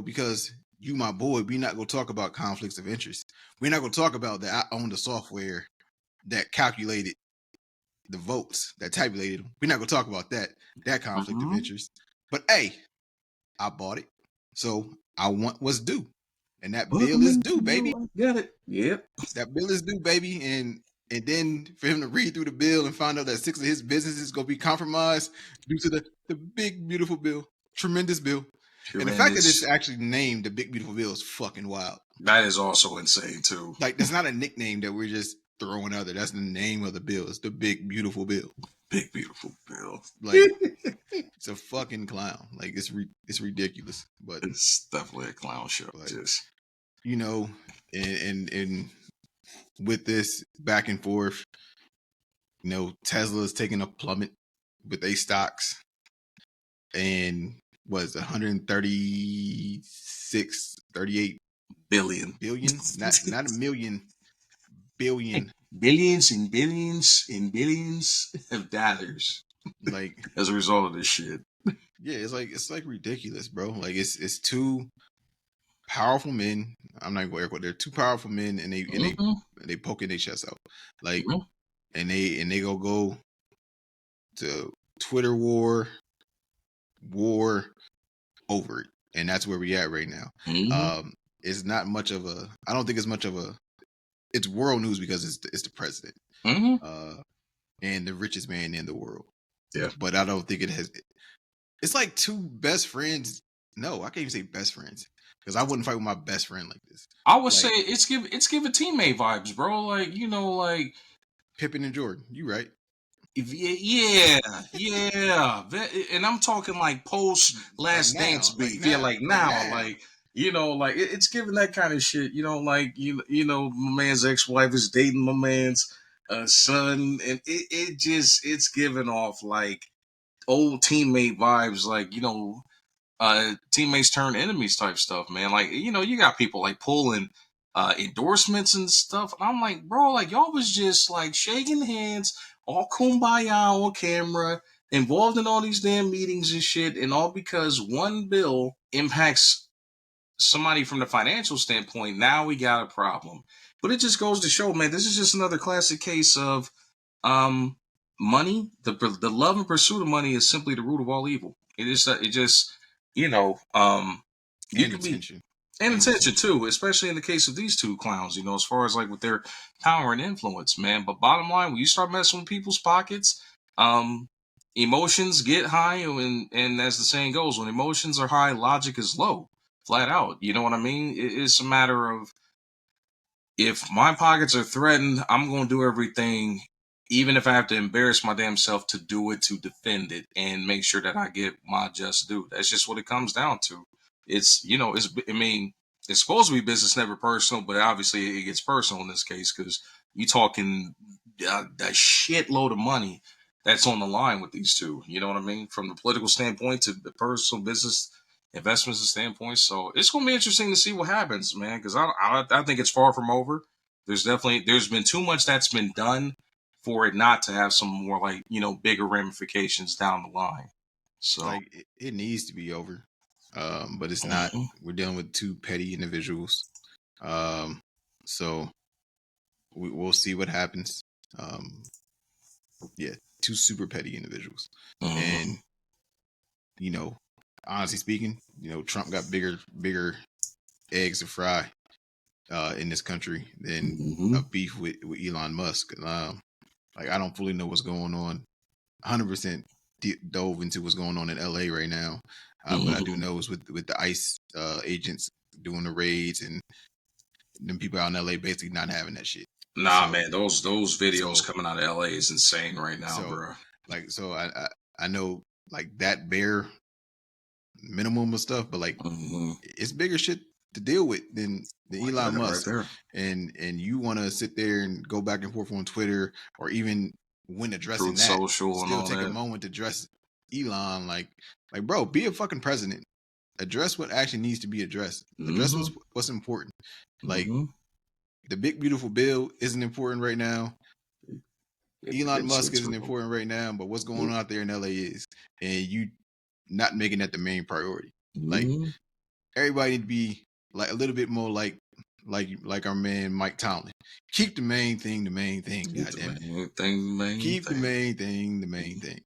because you my boy, we're not gonna talk about conflicts of interest. We're not gonna talk about that I own the software that calculated the votes, that tabulated them. We're not gonna talk about that conflict of interest. But hey, I bought it, so I want what's due, and that bill is due, baby. Got it. Yep. That bill is due, baby, and then for him to read through the bill and find out that 6 of his businesses gonna be compromised due to the big beautiful bill, tremendous bill. And the fact that it's actually named the Big Beautiful Bill is fucking wild. That is also insane too. Like, that's not a nickname that we're just throwing out there. That's the name of the bill. It's the Big Beautiful Bill. Big Beautiful Bill. Like, it's a fucking clown. Like, it's ridiculous. But it's definitely a clown show. Like, and with this back and forth, Tesla's taking a plummet with their stocks, and was 38 billion, not a million, billion, billions and billions and billions of dollars, like, as a result of this shit. Yeah, it's like ridiculous, bro. Like, it's two powerful men. I'm not going to air quote. They're two powerful men, and they poking their chests out, like, and they go to Twitter war over it, and that's where we at right now. It's not much of a. I don't think it's much of a. It's world news because it's the president, and the richest man in the world. Yeah, but I don't think it has. It's like two best friends. No, I can't even say best friends because I wouldn't fight with my best friend like this. I would say it's giving teammate vibes, bro. Like, like Pippen and Jordan. You right? Yeah, and I'm talking like post Last Dance beef. It's giving that kind of shit. My man's ex-wife is dating my man's son, and it's giving off like old teammate vibes, like, teammates turn enemies type stuff, man. Like, you got people like pulling endorsements and stuff. And I'm like, bro, like y'all was just like shaking hands, all kumbaya on camera, involved in all these damn meetings and shit, and all because one bill impacts somebody from the financial standpoint. Now we got a problem. But it just goes to show, man, this is just another classic case of um money. The love and pursuit of money is simply the root of all evil. It just you And can be attention. and And attention attention. too, especially in the case of these two clowns, as far as like with their power and influence, man. But bottom line, when you start messing with people's pockets, um emotions get high, and as the saying goes, when emotions are high, logic is low, flat out. You know what I mean? It's a matter of, if my pockets are threatened, I'm going to do everything, even if I have to embarrass my damn self to do it, to defend it and make sure that I get my just due. That's just what it comes down to. I mean, it's supposed to be business, never personal, but obviously it gets personal in this case because you talking a shitload of money that's on the line with these two. You know what I mean? From the political standpoint to the personal business investments and standpoints. So it's going to be interesting to see what happens, man, because I think it's far from over. There's been too much that's been done for it not to have some more, like, bigger ramifications down the line. So, Like it needs to be over. But it's not. mhm, We're dealing with two petty individuals. Um, so we'll see what happens. Um, yeah, two super petty individuals. mhm, And you know, honestly speaking, Trump got bigger eggs to fry in this country than mhm, a beef with Elon Musk. Like I don't fully know what's going on. 100% dove into what's going on in LA right now, but I do mhm. know it's with the ICE agents doing the raids and them people out in LA basically not having that shit. Nah, So man, those videos so coming out of LA is insane right now, so bro. I know like that bare minimum of stuff, but like Hmm. it's bigger shit to deal with than Look at Elon that right Musk. there. And you want to sit there and go back and forth on Twitter, or even when addressing Truth that, Social and still all take a that. moment to address Elon. Like bro, be a fucking president. Address what actually needs to be addressed. Address Hmm. what's important. Like Hmm. the big beautiful bill isn't important right now. Elon Musk It's isn't important right now, but what's going on out there in LA is, and you not making that the main priority. Like mm-hmm. everybody need to be like a little bit more like our man Mike Tomlin. Keep the main thing the main thing. Keep God the damn it. main Keep the thing. main thing the main thing.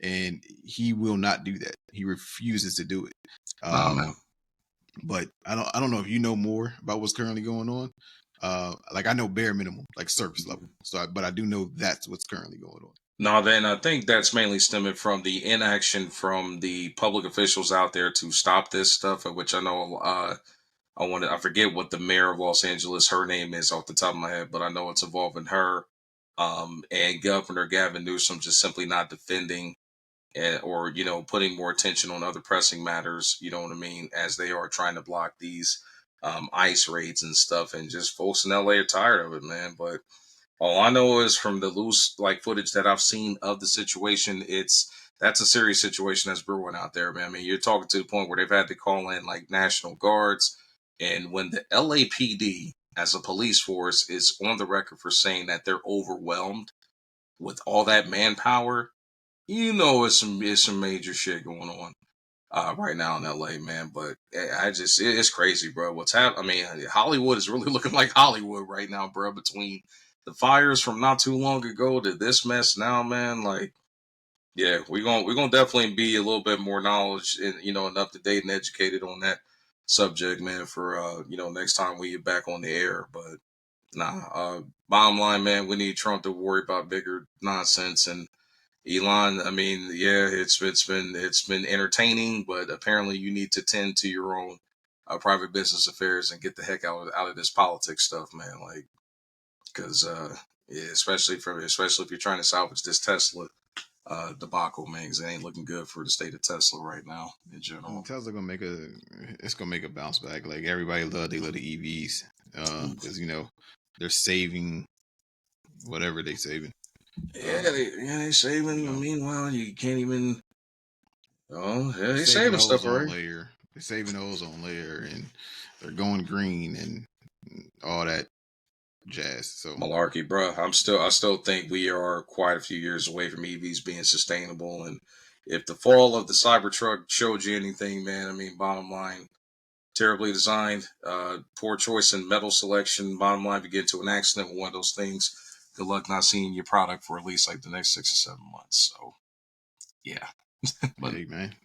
And he will not do that. He refuses to do it. Nah, Um, man. but I don't know if you know more about what's currently going on. Like I know bare minimum, like surface level. But I do know that's what's currently going on. No, then I think that's mainly stemming from the inaction from the public officials out there to stop this stuff, which I know I forget what the mayor of Los Angeles, her name is off the top of my head, but I know it's involving her, and Governor Gavin Newsom just simply not defending, or putting more attention on other pressing matters. You know what I mean? As they are trying to block these ICE raids and stuff, and just folks in LA are tired of it, man. But all I know is from the loose like footage that I've seen of the situation, that's a serious situation that's brewing out there, man. I mean, you're talking to the point where they've had to call in like National Guards, and when the LAPD as a police force is on the record for saying that they're overwhelmed with all that manpower, it's some major shit going on right now in LA, man. But it's crazy, bro. What's happening? I mean, Hollywood is really looking like Hollywood right now, bro. Between the fires from not too long ago to this mess now, man. Like, yeah, we're gonna definitely be a little bit more knowledge and and up to date and educated on that subject, man. For next time we get back on the air, but nah. Bottom line, man, we need Trump to worry about bigger nonsense. And Elon, I mean, yeah, it's been entertaining, but apparently you need to tend to your own private business affairs and get the heck out of this politics stuff, man. Like, because yeah, especially if you're trying to salvage this Tesla debacle, man, because it ain't looking good for the state of Tesla right now in And general. Tesla it's gonna make a bounce back. Like everybody they love the EVs, because they're saving whatever they saving. Yeah, Um, they you saving. know, Meanwhile, you can't even. Oh, yeah, they saving saving the stuff ozone already. layer. They're saving the ozone layer, and they're going green and all that jazz. So Malarkey, bro. I still think we are quite a few years away from EVs being sustainable. And if the fall of the Cybertruck showed you anything, man, I mean, bottom line, terribly designed, poor choice in metal selection. Bottom line, if you get into an accident with one of those things, good luck not seeing your product for at least like the next 6 or 7 months. So, yeah. But hey, man,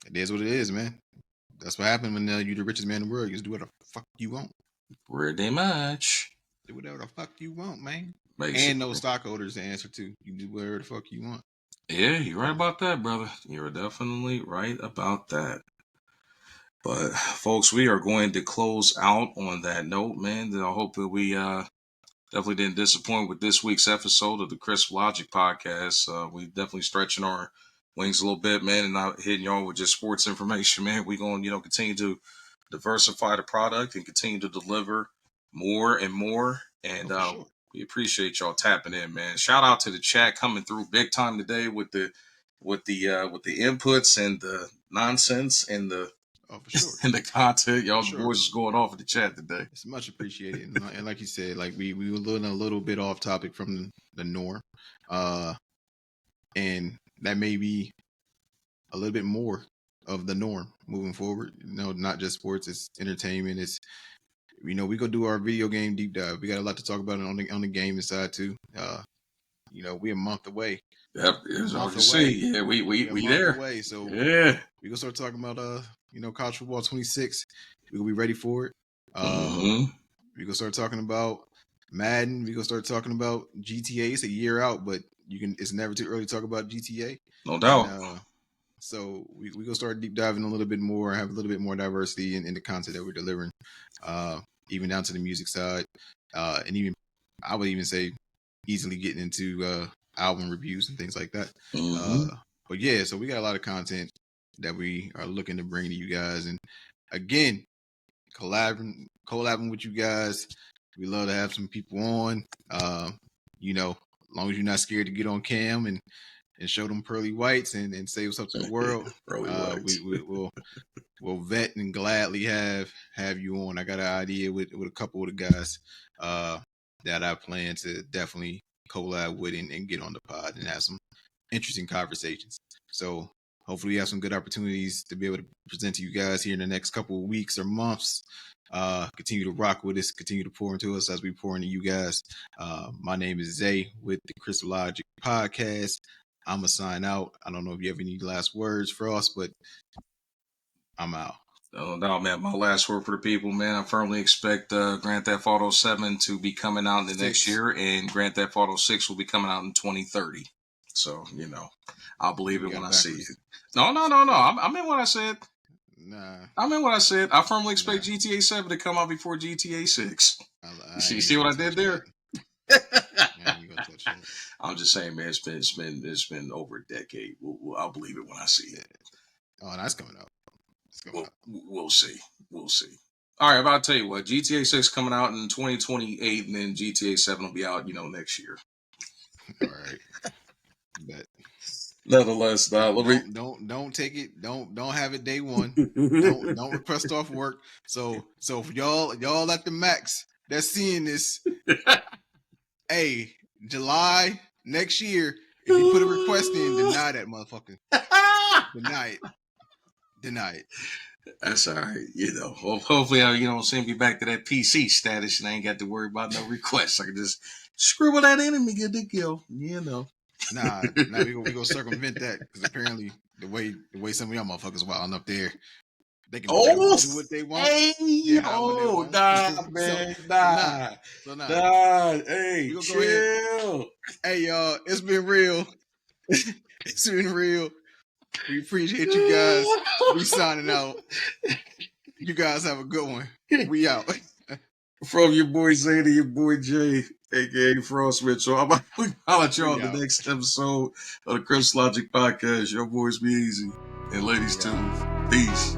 it is what it is, man. That's what happened when you're the richest man in the world. You just do whatever the fuck you want. pretty much, Do whatever the fuck you want, man. And no basically. stockholders to answer to. You do whatever the fuck you want. Yeah, you're right about that, brother. You're definitely right about that. But folks, we are going to close out on that note, man. I hope that we definitely didn't disappoint with this week's episode of the Crisp Logic podcast. We definitely stretching our wings a little bit, man, and not hitting y'all with just sports information, man. We going to continue to diversify the product and continue to deliver more and more. And For sure. we appreciate y'all tapping in, man. Shout out to the chat coming through big time today with the inputs and the nonsense and the For sure. and the content. Y'all For sure. boys is going off in the chat today. It's much appreciated. And like you said, like we were a little bit off topic from the norm. And that may be a little bit more of the norm moving forward. Not just sports, it's entertainment. It's we go do our video game deep dive. We got a lot to talk about on the gaming side too. We're a month away. Yep, it's hard to see. Yeah, we there. Away, so yeah, we gonna start talking about college football 26. We gonna be ready for it. We gonna start talking about Madden. We gonna start talking about GTA. It's a year out, but it's never too early to talk about GTA. No doubt. And, so we gonna start deep diving a little bit more, have a little bit more diversity in the content that we're delivering, even down to the music side, and even I would even say easily getting into album reviews and things like that. But yeah, so we got a lot of content that we are looking to bring to you guys, and again, collabing with you guys. We love to have some people on. As long as you're not scared to get on cam and show them pearly whites and say what's up to the world. We'll vet and gladly have you on. I got an idea with a couple of the guys that I plan to definitely collab with and get on the pod and have some interesting conversations. So hopefully we have some good opportunities to be able to present to you guys here in the next couple of weeks or months. Continue to rock with us, continue to pour into us as we pour into you guys. My name is Zay with the Crystal Logic podcast. I'm going to sign out. I don't know if you have any last words for us, but I'm out. No doubt, man. My last word for the people, man. I firmly expect Grand Theft Auto 7 to be coming out in the next year, and Grand Theft Auto 6 will be coming out in 2030. So, I'll believe it when I see it. No. I meant what I said. Nah. I meant what I said. I firmly expect GTA 7 to come out before GTA 6. You see what I did there? I'm just saying, man. It's been over a decade. I'll believe it when I see it. Oh, that's coming up. We'll see. We'll see. All right, but I'll tell you what. GTA 6 coming out in 2028, and then GTA 7 will be out, next year. All right. But nonetheless, don't take it. Don't have it day one. don't request off work. So for y'all at the max that's seeing this, hey, July next year, if you put a request in, deny that motherfucker. Deny it. That's all right. Hopefully I see me back to that PC status and I ain't got to worry about no requests. I can just scribble that in and be good to go. Nah, we gonna circumvent that because apparently the way some of y'all motherfuckers wilding up there, they can do what they want. Nah, man, nah. Hey, chill. Hey, y'all, it's been real. It's been real. We appreciate you guys. We signing out. You guys have a good one. We out. From your boy Zay to your boy Jay, aka Frost Mitchell. I'll let y'all on the next episode of the Chris Logic Podcast. Your boys be easy. And ladies too. Peace.